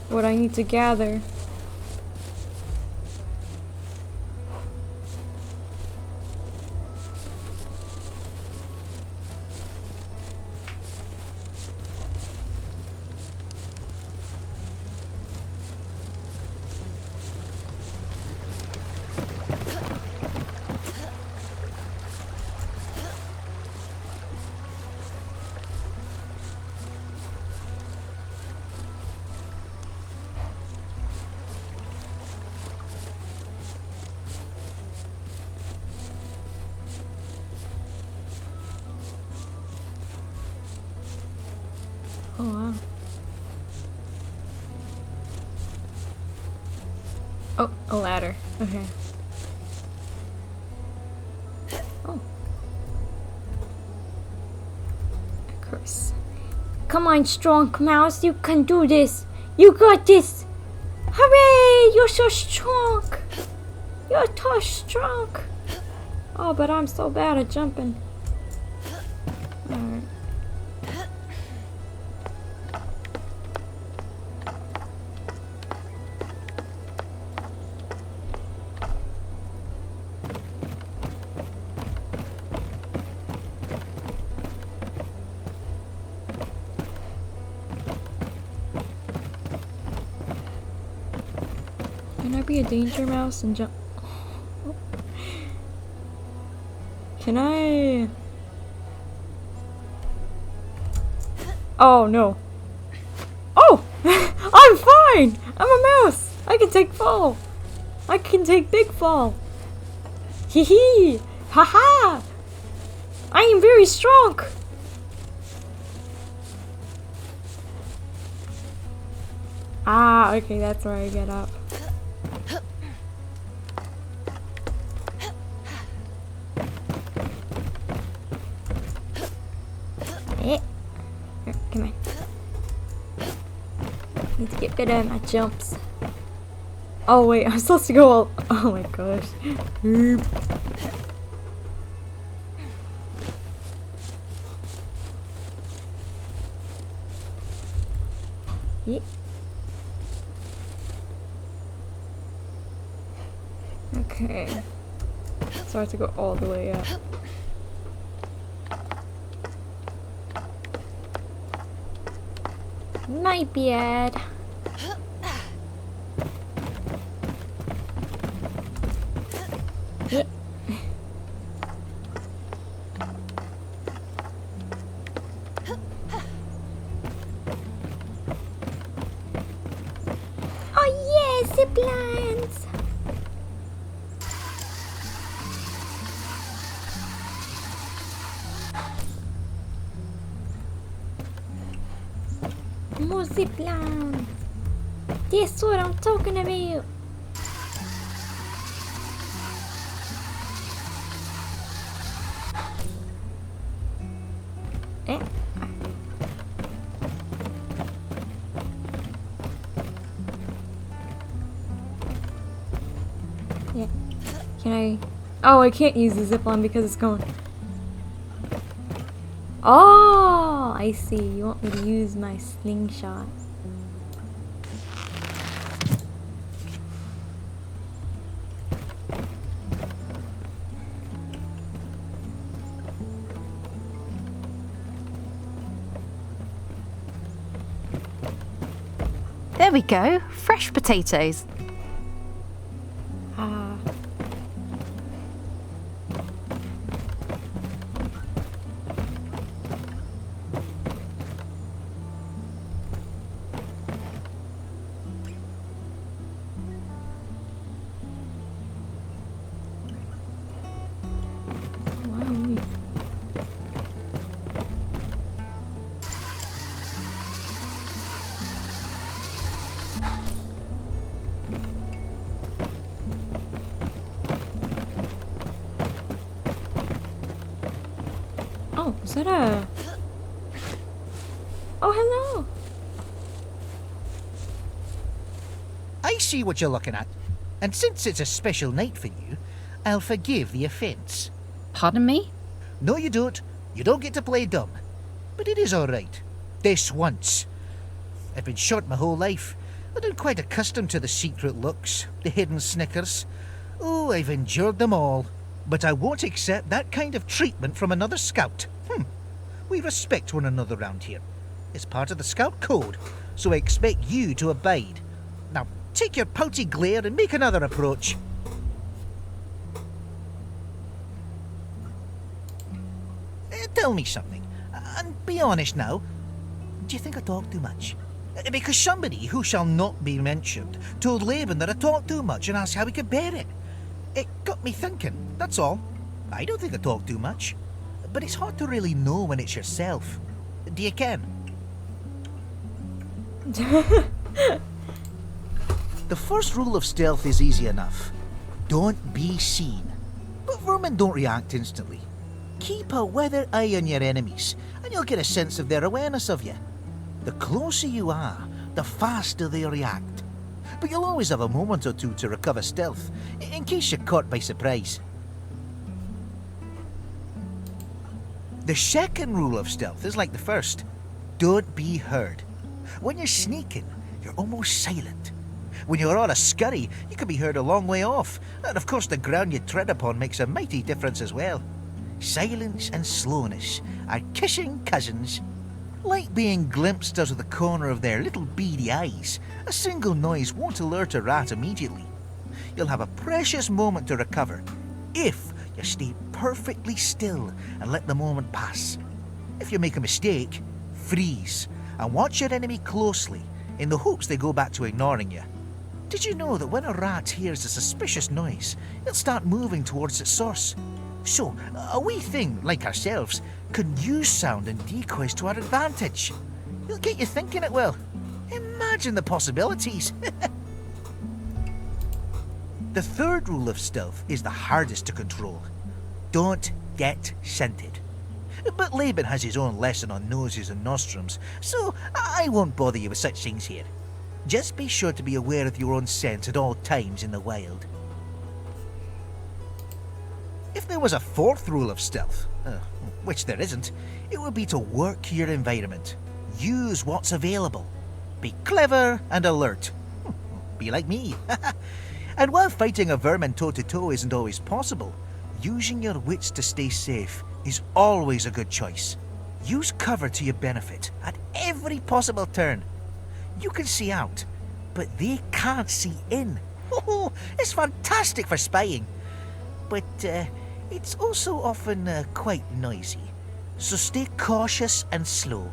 what I need to gather. Oh wow. Oh, a ladder. Okay. Oh. Of course. Come on, strong mouse, you can do this. You got this! Hooray! You're so strong! You're so strong! Oh, but I'm so bad at jumping. Alright. Can I be a danger mouse and jump? Can I? Oh no. Oh! I'm fine! I'm a mouse! I can take fall! I can take big fall! Hee hee! Ha ha! I am very strong! Ah, okay, that's where I get up. Here, come on. Need to get better at my jumps. Oh wait, I'm supposed to go all. Oh my gosh. Yeah. Okay. So I have to go all the way up. My beard. Yeah. Oh yeah, zip lines. More zip lines. That's what I'm talking about. Eh. Yeah. Can I? Oh, I can't use the zip line because it's going. Oh, I see. You want me to use my slingshot. There we go. Fresh potatoes. Ah. Oh, is that a... Oh, hello! I see what you're looking at. And since it's a special night for you, I'll forgive the offence. Pardon me? No, you don't. You don't get to play dumb. But it is all right. This once. I've been short my whole life. I'm not quite accustomed to the secret looks, the hidden snickers. Oh, I've endured them all. But I won't accept that kind of treatment from another scout. We respect one another round here. It's part of the scout code, so I expect you to abide. Now, take your pouty glare and make another approach. Tell me something, and be honest now. Do you think I talk too much? Because somebody who shall not be mentioned told Laban that I talked too much and asked how he could bear it. It got me thinking, that's all. I don't think I talk too much. But it's hard to really know when it's yourself. Do you ken? The first rule of stealth is easy enough. Don't be seen. But vermin don't react instantly. Keep a weather eye on your enemies, and you'll get a sense of their awareness of you. The closer you are, the faster they react. But you'll always have a moment or two to recover stealth, in case you're caught by surprise. The second rule of stealth is like the first. Don't be heard. When you're sneaking, you're almost silent. When you're on a scurry, you can be heard a long way off. And of course the ground you tread upon makes a mighty difference as well. Silence and slowness are kissing cousins. Like being glimpsed out of the corner of their little beady eyes, a single noise won't alert a rat immediately. You'll have a precious moment to recover, if you stay perfectly still and let the moment pass. If you make a mistake, freeze and watch your enemy closely in the hopes they go back to ignoring you. Did you know that when a rat hears a suspicious noise, it'll start moving towards its source? So, a wee thing like ourselves can use sound and decoys to our advantage. It'll get you thinking it will. Imagine the possibilities. The third rule of stealth is the hardest to control. Don't get scented. But Laban has his own lesson on noses and nostrums, so I won't bother you with such things here. Just be sure to be aware of your own scent at all times in the wild. If there was a fourth rule of stealth, which there isn't, it would be to work your environment. Use what's available. Be clever and alert. Be like me. And while fighting a vermin toe-to-toe isn't always possible, using your wits to stay safe is always a good choice. Use cover to your benefit at every possible turn. You can see out, but they can't see in. Oh, it's fantastic for spying. But it's also often quite noisy. So stay cautious and slow.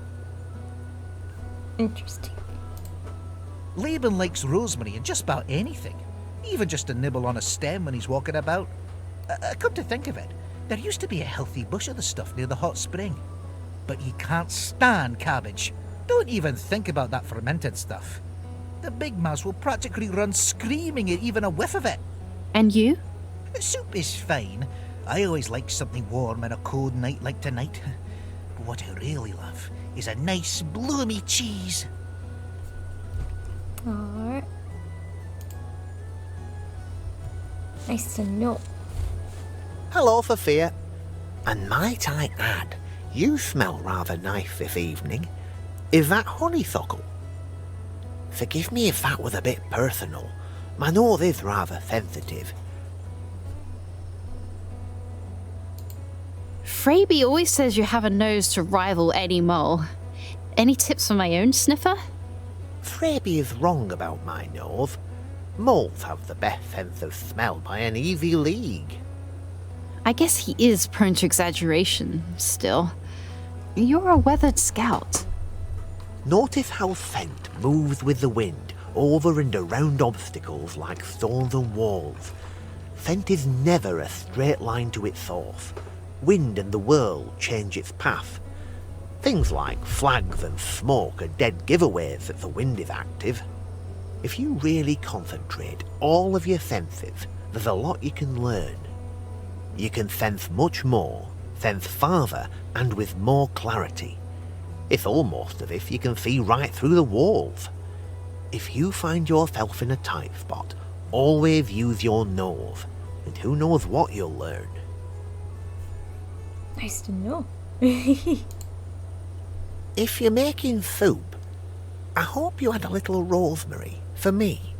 Interesting. Laban likes rosemary in just about anything. Even just a nibble on a stem when he's walking about. Come to think of it, there used to be a healthy bush of the stuff near the hot spring. But he can't stand cabbage. Don't even think about that fermented stuff. The big mouse will practically run screaming at even a whiff of it. And you? Soup is fine. I always like something warm on a cold night like tonight. But what I really love is a nice bloomy cheese. Alright. Nice to know. Hello, Sophia. And might I add, you smell rather nice this evening. Is that honeysuckle? Forgive me if that was a bit personal. My nose is rather sensitive. Fraby always says you have a nose to rival any mole. Any tips for my own sniffer? Fraby is wrong about my nose. Moles have the best sense of smell by an easy league. I guess he is prone to exaggeration, still. You're a weathered scout. Notice how scent moves with the wind over and around obstacles like stones and walls. Scent is never a straight line to its source. Wind and the world change its path. Things like flags and smoke are dead giveaways that the wind is active. If you really concentrate all of your senses, there's a lot you can learn. You can sense much more, sense farther, and with more clarity. It's almost as if you can see right through the walls. If you find yourself in a tight spot, always use your nose, and who knows what you'll learn. Nice to know. If you're making soup, I hope you add a little rosemary for me.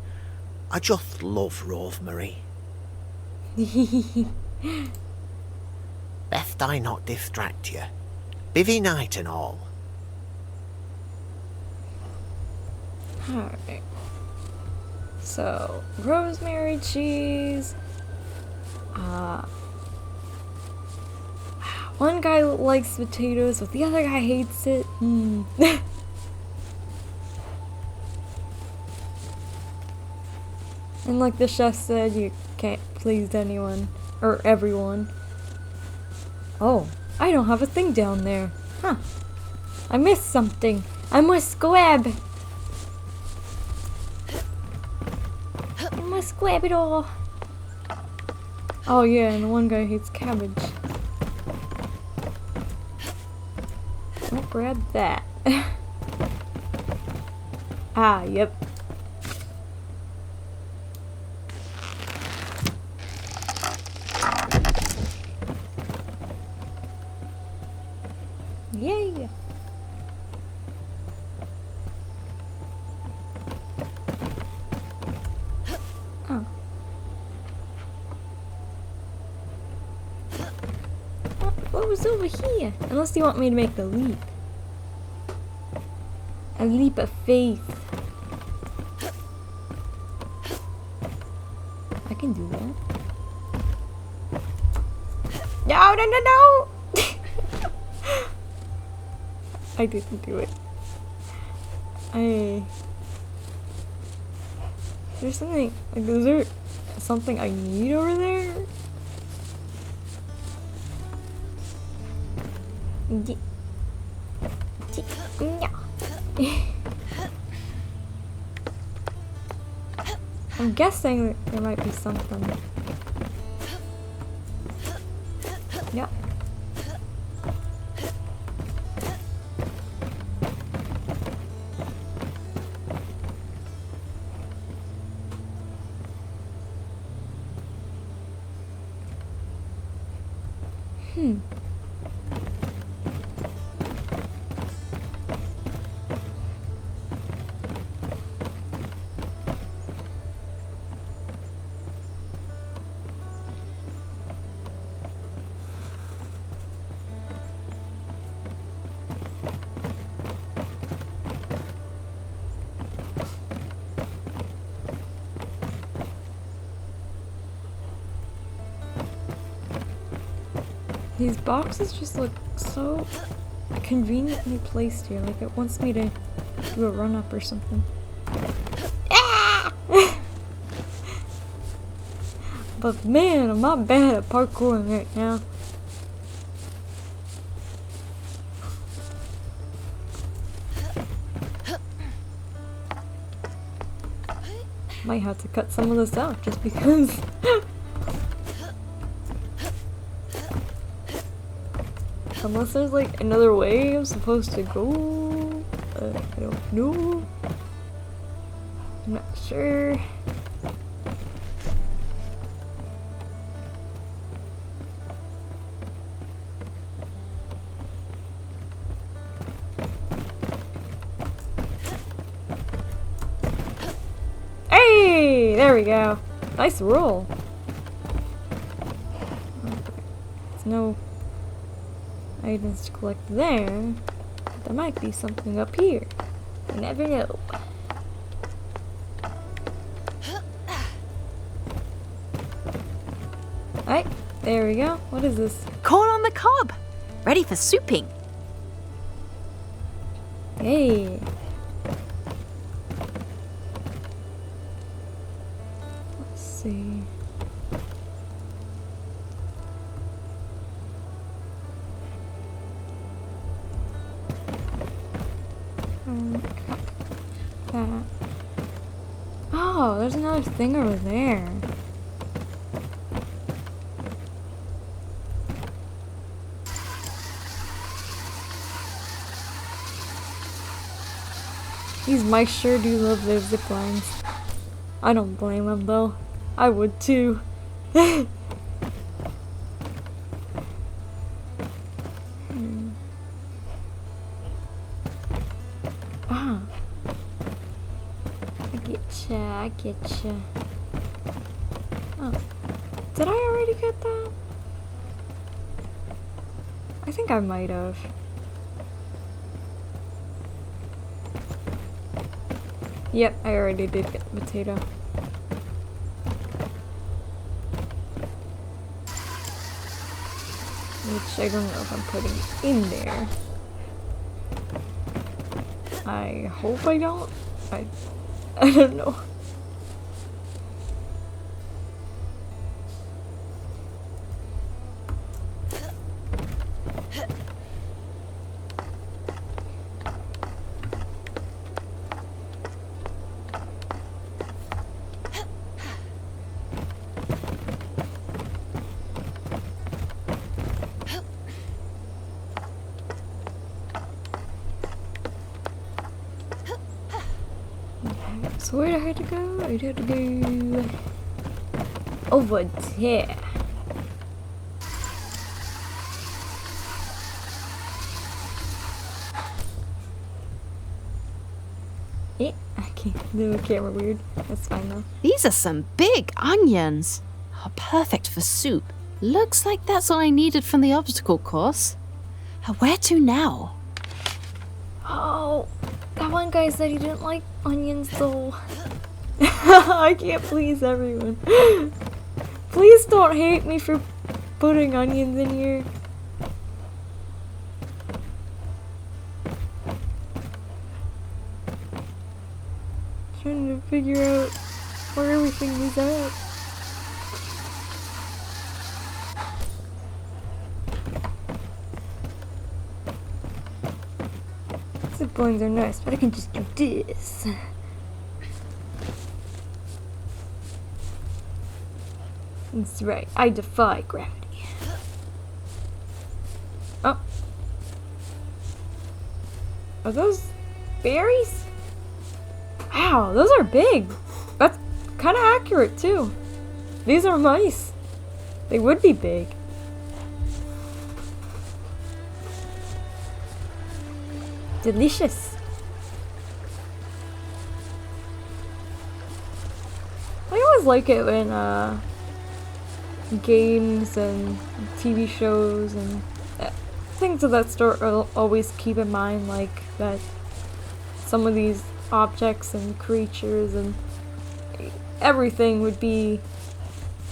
I just love rosemary. Best I not distract you. Busy night and all. Alright. So, rosemary cheese. One guy likes potatoes, but the other guy hates it. And like the chef said, you can't please anyone. Or everyone. Oh, I don't have a thing down there. Huh. I missed something. I must grab. I must grab it all. Oh yeah, and one guy hates cabbage. Don't grab that. Ah, yep. Yay! Oh. What was over here? Unless you want me to make the leap. A leap of faith. I can do that. No, no, no, no! I didn't do it. There's something, like, is there something I need over there? I'm guessing that there might be something. Yeah. These boxes just look so conveniently placed here, like it wants me to do a run-up or something. Ah! But man, I'm not bad at parkouring right now. Might have to cut some of this out just because. Unless there's like another way I'm supposed to go. I don't know. I'm not sure. Hey! There we go. Nice roll. There's no items to collect there. But there might be something up here. You never know. Alright, there we go. What is this? Corn on the cob! Ready for souping. Hey. Let's see. That. Oh, there's another thing over there. These mice sure do love their zip lines. I don't blame them though. I would too. Ah. I getcha. Oh. Did I already get that? I think I might have. Yep, I already did get the potato. Which I don't know if I'm putting in there. I hope I don't. I don't know. So where do I have to go? I have to go over there. Yeah, I can't do the camera weird. That's fine though. These are some big onions. Oh, perfect for soup. Looks like that's all I needed from the obstacle course. Where to now? Oh, that one guy said he didn't like onions though. I can't please everyone. Please don't hate me for putting onions in here. Trying to figure out where everything is at. Zip lines are nice, but I can just do this. That's right, I defy gravity. Oh. Are those berries? Wow, those are big. That's kind of accurate too. These are mice. They would be big. Delicious. I always like it when games and TV shows and things of that sort always keep in mind like that some of these objects and creatures and everything would be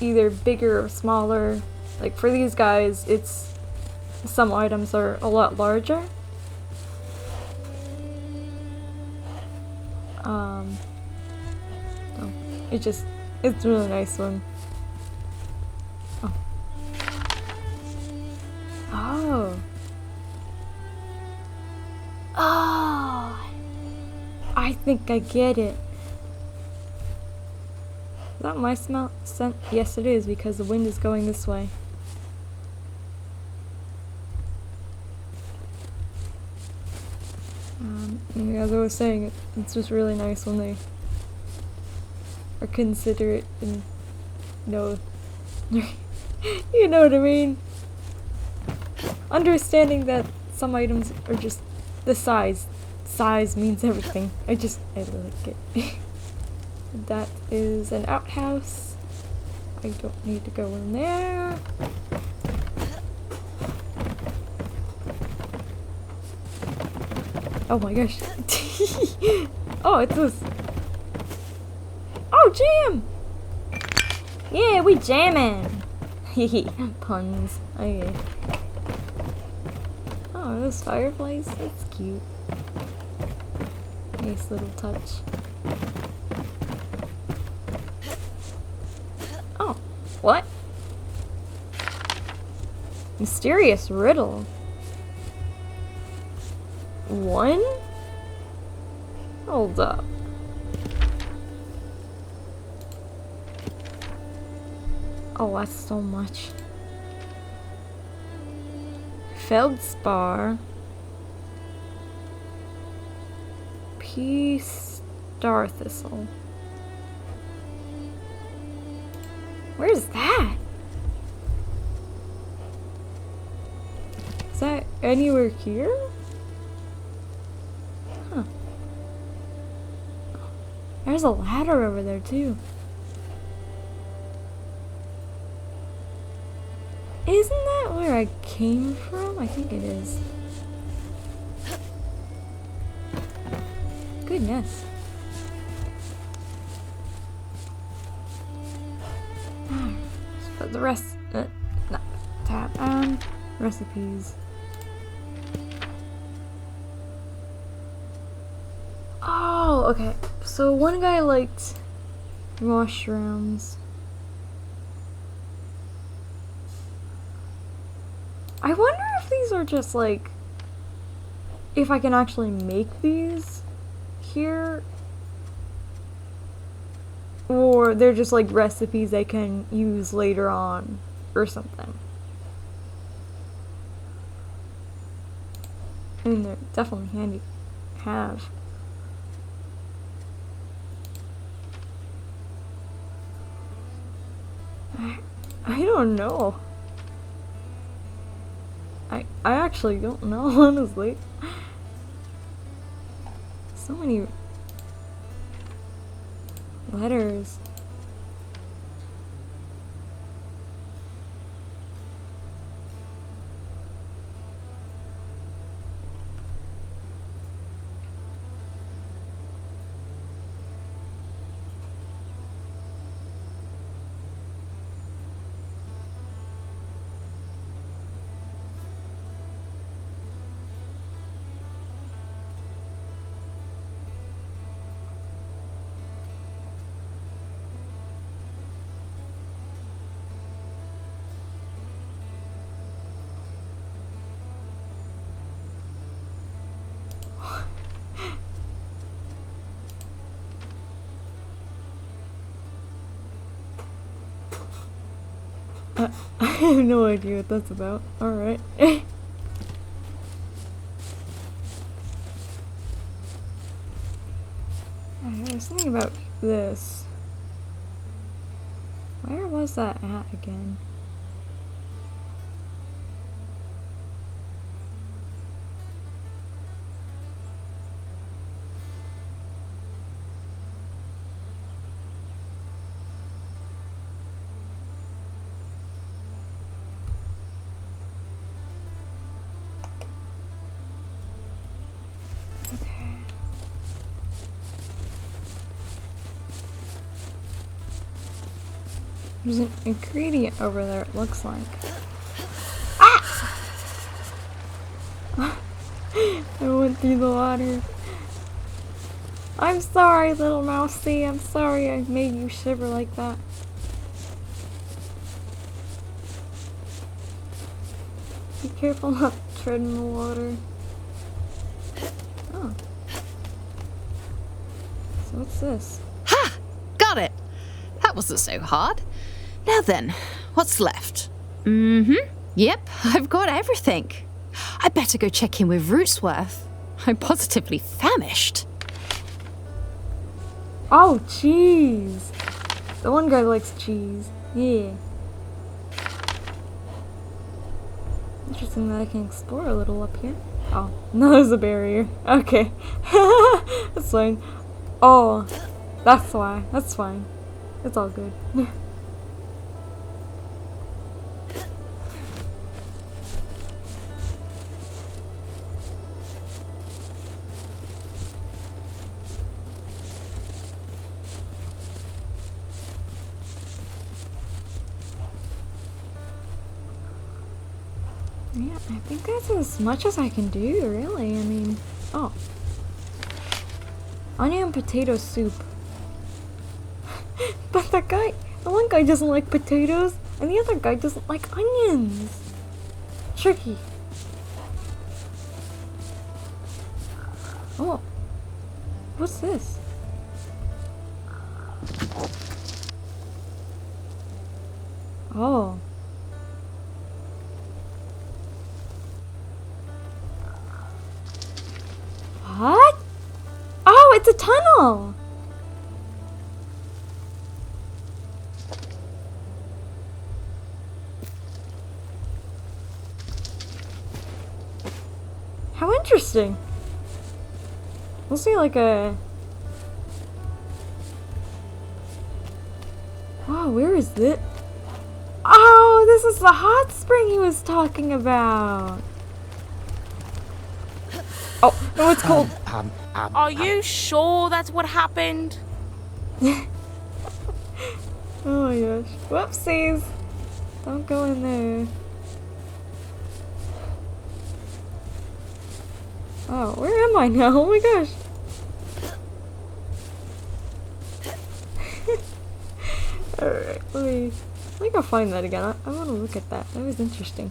either bigger or smaller. Like for these guys, it's some items are a lot larger. Oh, it's a really nice one. Oh. Oh. Oh. I think I get it. Is that my scent? Yes, it is, because the wind is going this way. As I was saying, it's just really nice when they are considerate and know, you know what I mean? Understanding that some items are just the size. Size means everything. I like it. That is an outhouse. I don't need to go in there. Oh my gosh. Oh, it's this. Oh, jam! Yeah, we jamming. Puns. Oh yeah. Oh, those fireflies. That's cute. Nice little touch. Oh, what? Mysterious riddle. One? Hold up. Oh, that's so much. Feldspar. Pea star thistle. Where's that? Is that anywhere here? Huh. There's a ladder over there too. Isn't that where I came from? I think it is. Goodness. But the rest, no, tab, recipes. Oh, okay. So one guy liked mushrooms. I wonder if these are just like, if I can actually make these here, or they're just like recipes I can use later on or something. I mean, they're definitely handy to have. I don't know. I actually don't know, honestly. So many letters. I have no idea what that's about. Alright. I was thinking about this. Where was that at again? There's an ingredient over there, it looks like. Ah! I went through the water. I'm sorry, little mousey. I'm sorry I made you shiver like that. Be careful not to tread in the water. Oh. So what's this? Ha! Got it! That wasn't so hard. Now then, what's left? Yep, I've got everything. I better go check in with Rootsworth. I'm positively famished. Oh, cheese! The one guy likes cheese. Yeah. Interesting that I can explore a little up here. Oh, no, there's a barrier. Okay. That's fine. Oh, that's why. That's fine. It's all good. Yeah, I think that's as much as I can do, really. I mean, oh. Onion potato soup. But the one guy doesn't like potatoes, and the other guy doesn't like onions. Tricky. Oh. What's this? Oh. What? Oh, it's a tunnel! How interesting. We'll see like a... Wow, where is this? Oh, this is the hot spring he was talking about. Oh, no, it's cold. Are you sure that's what happened? Oh my gosh. Whoopsies. Don't go in there. Oh, where am I now? Oh my gosh. Alright, let me go find that again. I want to look at that. That was interesting.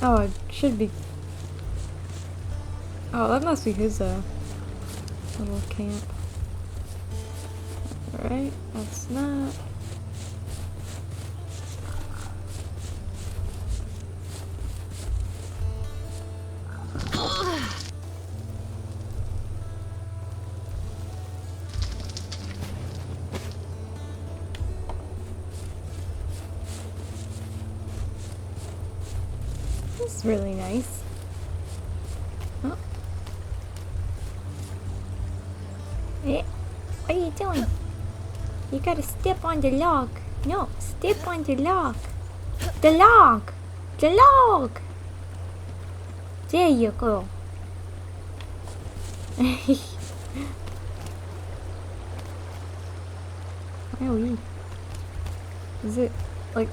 Oh, it should be... Oh, that must be his, little camp. Alright, that's not... This is really nice. Oh. Eh, what are you doing? You gotta step on the log. No, step on the log. The log! The log! There you go. Owie. Is it like...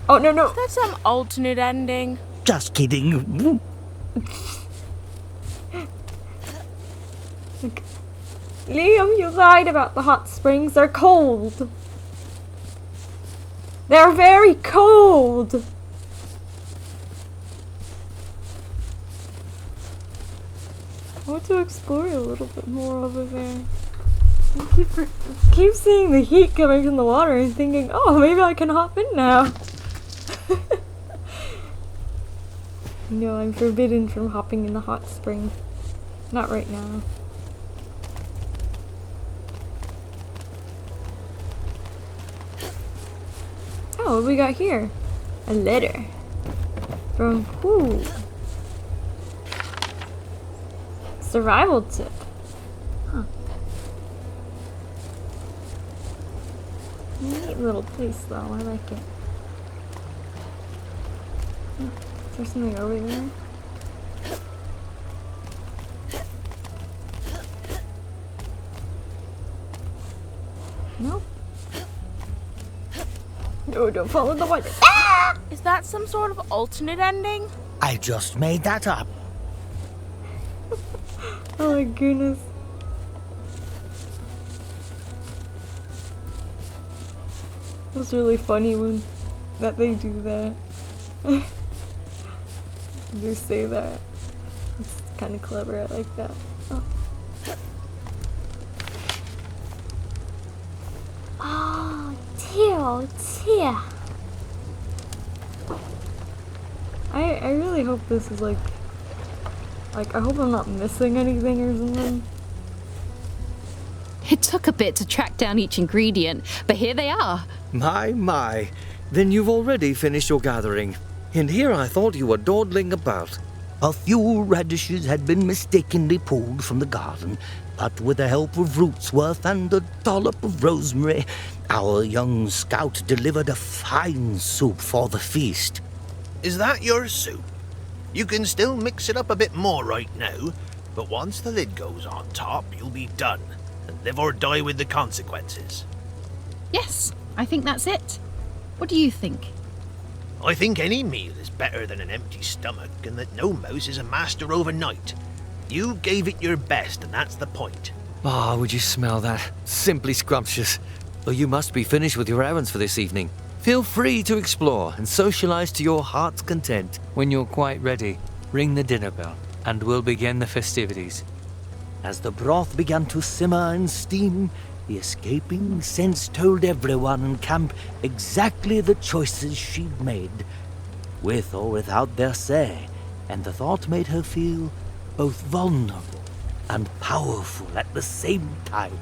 Oh, no, no! That's some alternate ending. Just kidding. Liam, you lied about the hot springs. They're cold. They're very cold. I want to explore a little bit more over there. I keep seeing the heat coming from the water and thinking, oh, maybe I can hop in now. No, I'm forbidden from hopping in the hot spring. Not right now. Oh, what do we got here? A letter. From who? Survival tip. Huh. Neat little place though, I like it. Is there something over there? Nope. No, don't fall in the water. Ah! Is that some sort of alternate ending? I just made that up. Oh my goodness. It was really funny when that they do that. They say that. It's kind of clever, I like that. Oh. Oh, dear. I really hope this is like, I hope I'm not missing anything or something. It took a bit to track down each ingredient, but here they are. My. Then you've already finished your gathering. And here I thought you were dawdling about. A few radishes had been mistakenly pulled from the garden, but with the help of Rootsworth and a dollop of rosemary, our young scout delivered a fine soup for the feast. Is that your soup? You can still mix it up a bit more right now, but once the lid goes on top, you'll be done, and live or die with the consequences. Yes, I think that's it. What do you think? I think any meal is better than an empty stomach, and that no mouse is a master overnight. You gave it your best, and that's the point. Ah, would you smell that? Simply scrumptious. Well, you must be finished with your errands for this evening. Feel free to explore and socialize to your heart's content. When you're quite ready, ring the dinner bell, and we'll begin the festivities. As the broth began to simmer and steam, the escaping sense told everyone in camp exactly the choices she'd made, with or without their say, and the thought made her feel both vulnerable and powerful at the same time.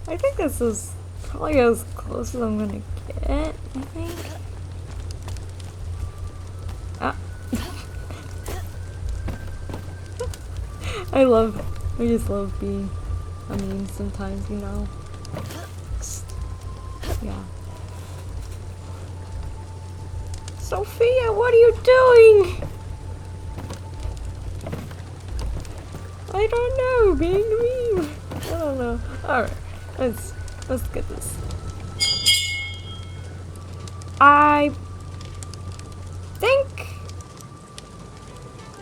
I think this is probably as close as I'm gonna get, I think. Ah. I just love being a meme sometimes, you know. Yeah. Sophia, what are you doing? I don't know, being a meme. I don't know. Alright, let's get this. I think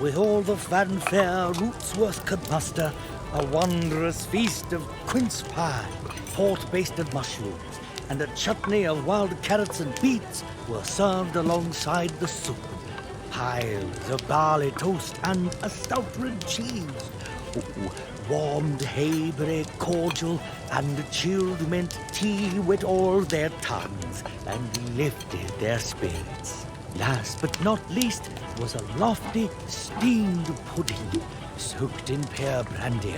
With all the fanfare Rootsworth could muster, a wondrous feast of quince pie, port-basted mushrooms, and a chutney of wild carrots and beets were served alongside the soup. piles of barley toast and a stout red cheese. Oh, warmed hay-break cordial and chilled mint tea wet all their tongues and lifted their spirits. Last but not least was a lofty steamed pudding soaked in pear brandy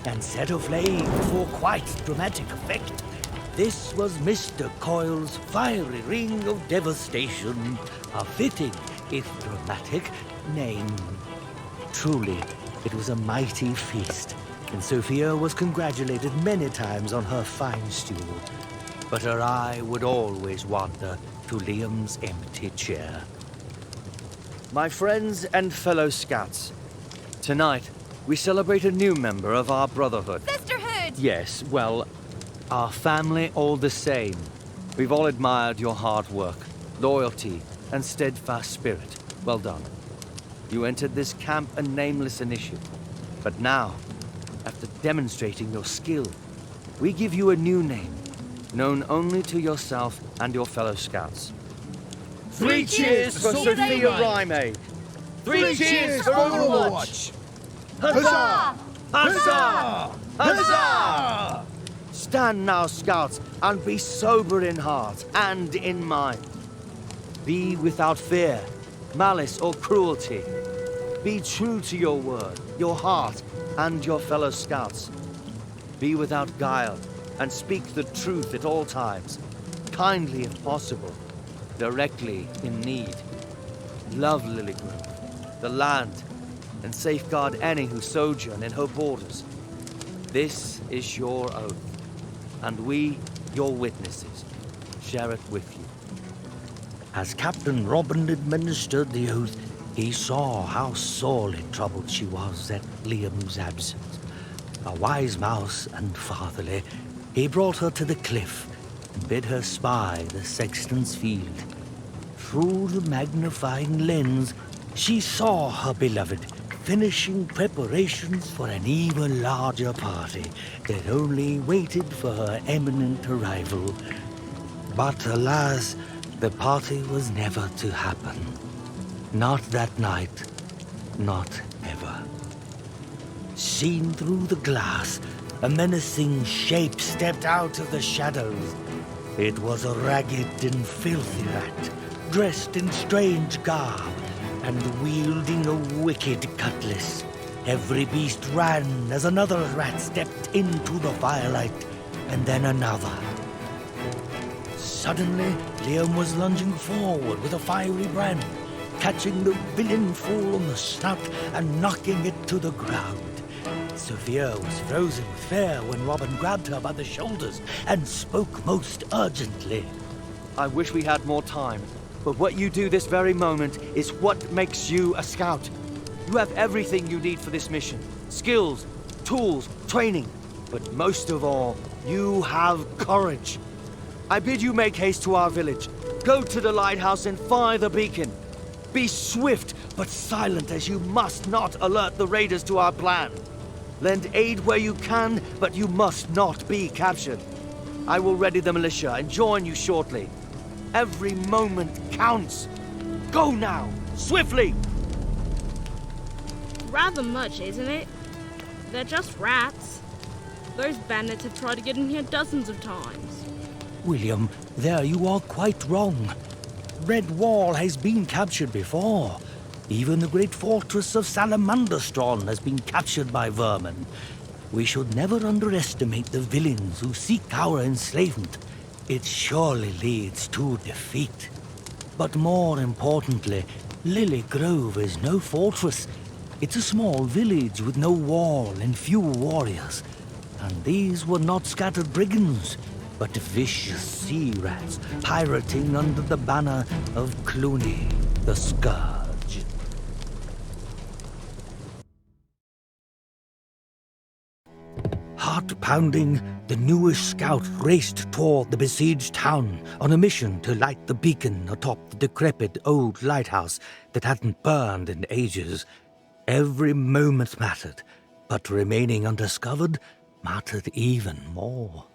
and set aflame for quite dramatic effect. This was Mr. Coyle's fiery ring of devastation, a fitting, if dramatic, name. Truly, it was a mighty feast, and Sophia was congratulated many times on her fine stew. But her eye would always wander to Liam's empty chair. My friends and fellow scouts, tonight we celebrate a new member of our brotherhood. Sisterhood! Yes, well, our family all the same. We've all admired your hard work, loyalty, and steadfast spirit. Well done. You entered this camp a nameless initiate. But now, after demonstrating your skill, we give you a new name, known only to yourself and your fellow scouts. 3 cheers for Sophia Raime! 3 cheers for Overwatch! Huzzah! Huzzah! Huzzah! Stand now, scouts, and be sober in heart and in mind. Be without fear, malice, or cruelty. Be true to your word, your heart, and your fellow scouts. Be without guile, and speak the truth at all times, kindly if possible, directly in need. Love Lilygrove, the land, and safeguard any who sojourn in her borders. This is your oath, and we, your witnesses, share it with you. As Captain Robin administered the oath, he saw how sorely troubled she was at Liam's absence. A wise mouse and fatherly, he brought her to the cliff and bid her spy the sexton's field. Through the magnifying lens, she saw her beloved finishing preparations for an even larger party that only waited for her imminent arrival. But alas, the party was never to happen. Not that night, not ever. Seen through the glass, a menacing shape stepped out of the shadows. It was a ragged and filthy rat, dressed in strange garb, and wielding a wicked cutlass. Every beast ran as another rat stepped into the firelight, and then another. Suddenly, Liam was lunging forward with a fiery brand, catching the villain full on the snout and knocking it to the ground. Sophia was frozen with fear when Robin grabbed her by the shoulders and spoke most urgently. I wish we had more time, but what you do this very moment is what makes you a scout. You have everything you need for this mission. Skills, tools, training, but most of all, you have courage. I bid you make haste to our village. Go to the lighthouse and fire the beacon. Be swift but silent, as you must not alert the raiders to our plan. Lend aid where you can, but you must not be captured. I will ready the militia and join you shortly. Every moment counts. Go now, swiftly! Rather much, isn't it? They're just rats. Those bandits have tried to get in here dozens of times. William, there you are quite wrong. Redwall has been captured before. Even the great fortress of Salamanderstron has been captured by vermin. We should never underestimate the villains who seek our enslavement. It surely leads to defeat. But more importantly, Lily Grove is no fortress. It's a small village with no wall and few warriors. And these were not scattered brigands, but vicious sea rats pirating under the banner of Clooney, the Scourge. Heart-pounding, the newest scout raced toward the besieged town on a mission to light the beacon atop the decrepit old lighthouse that hadn't burned in ages. Every moment mattered, but remaining undiscovered mattered even more.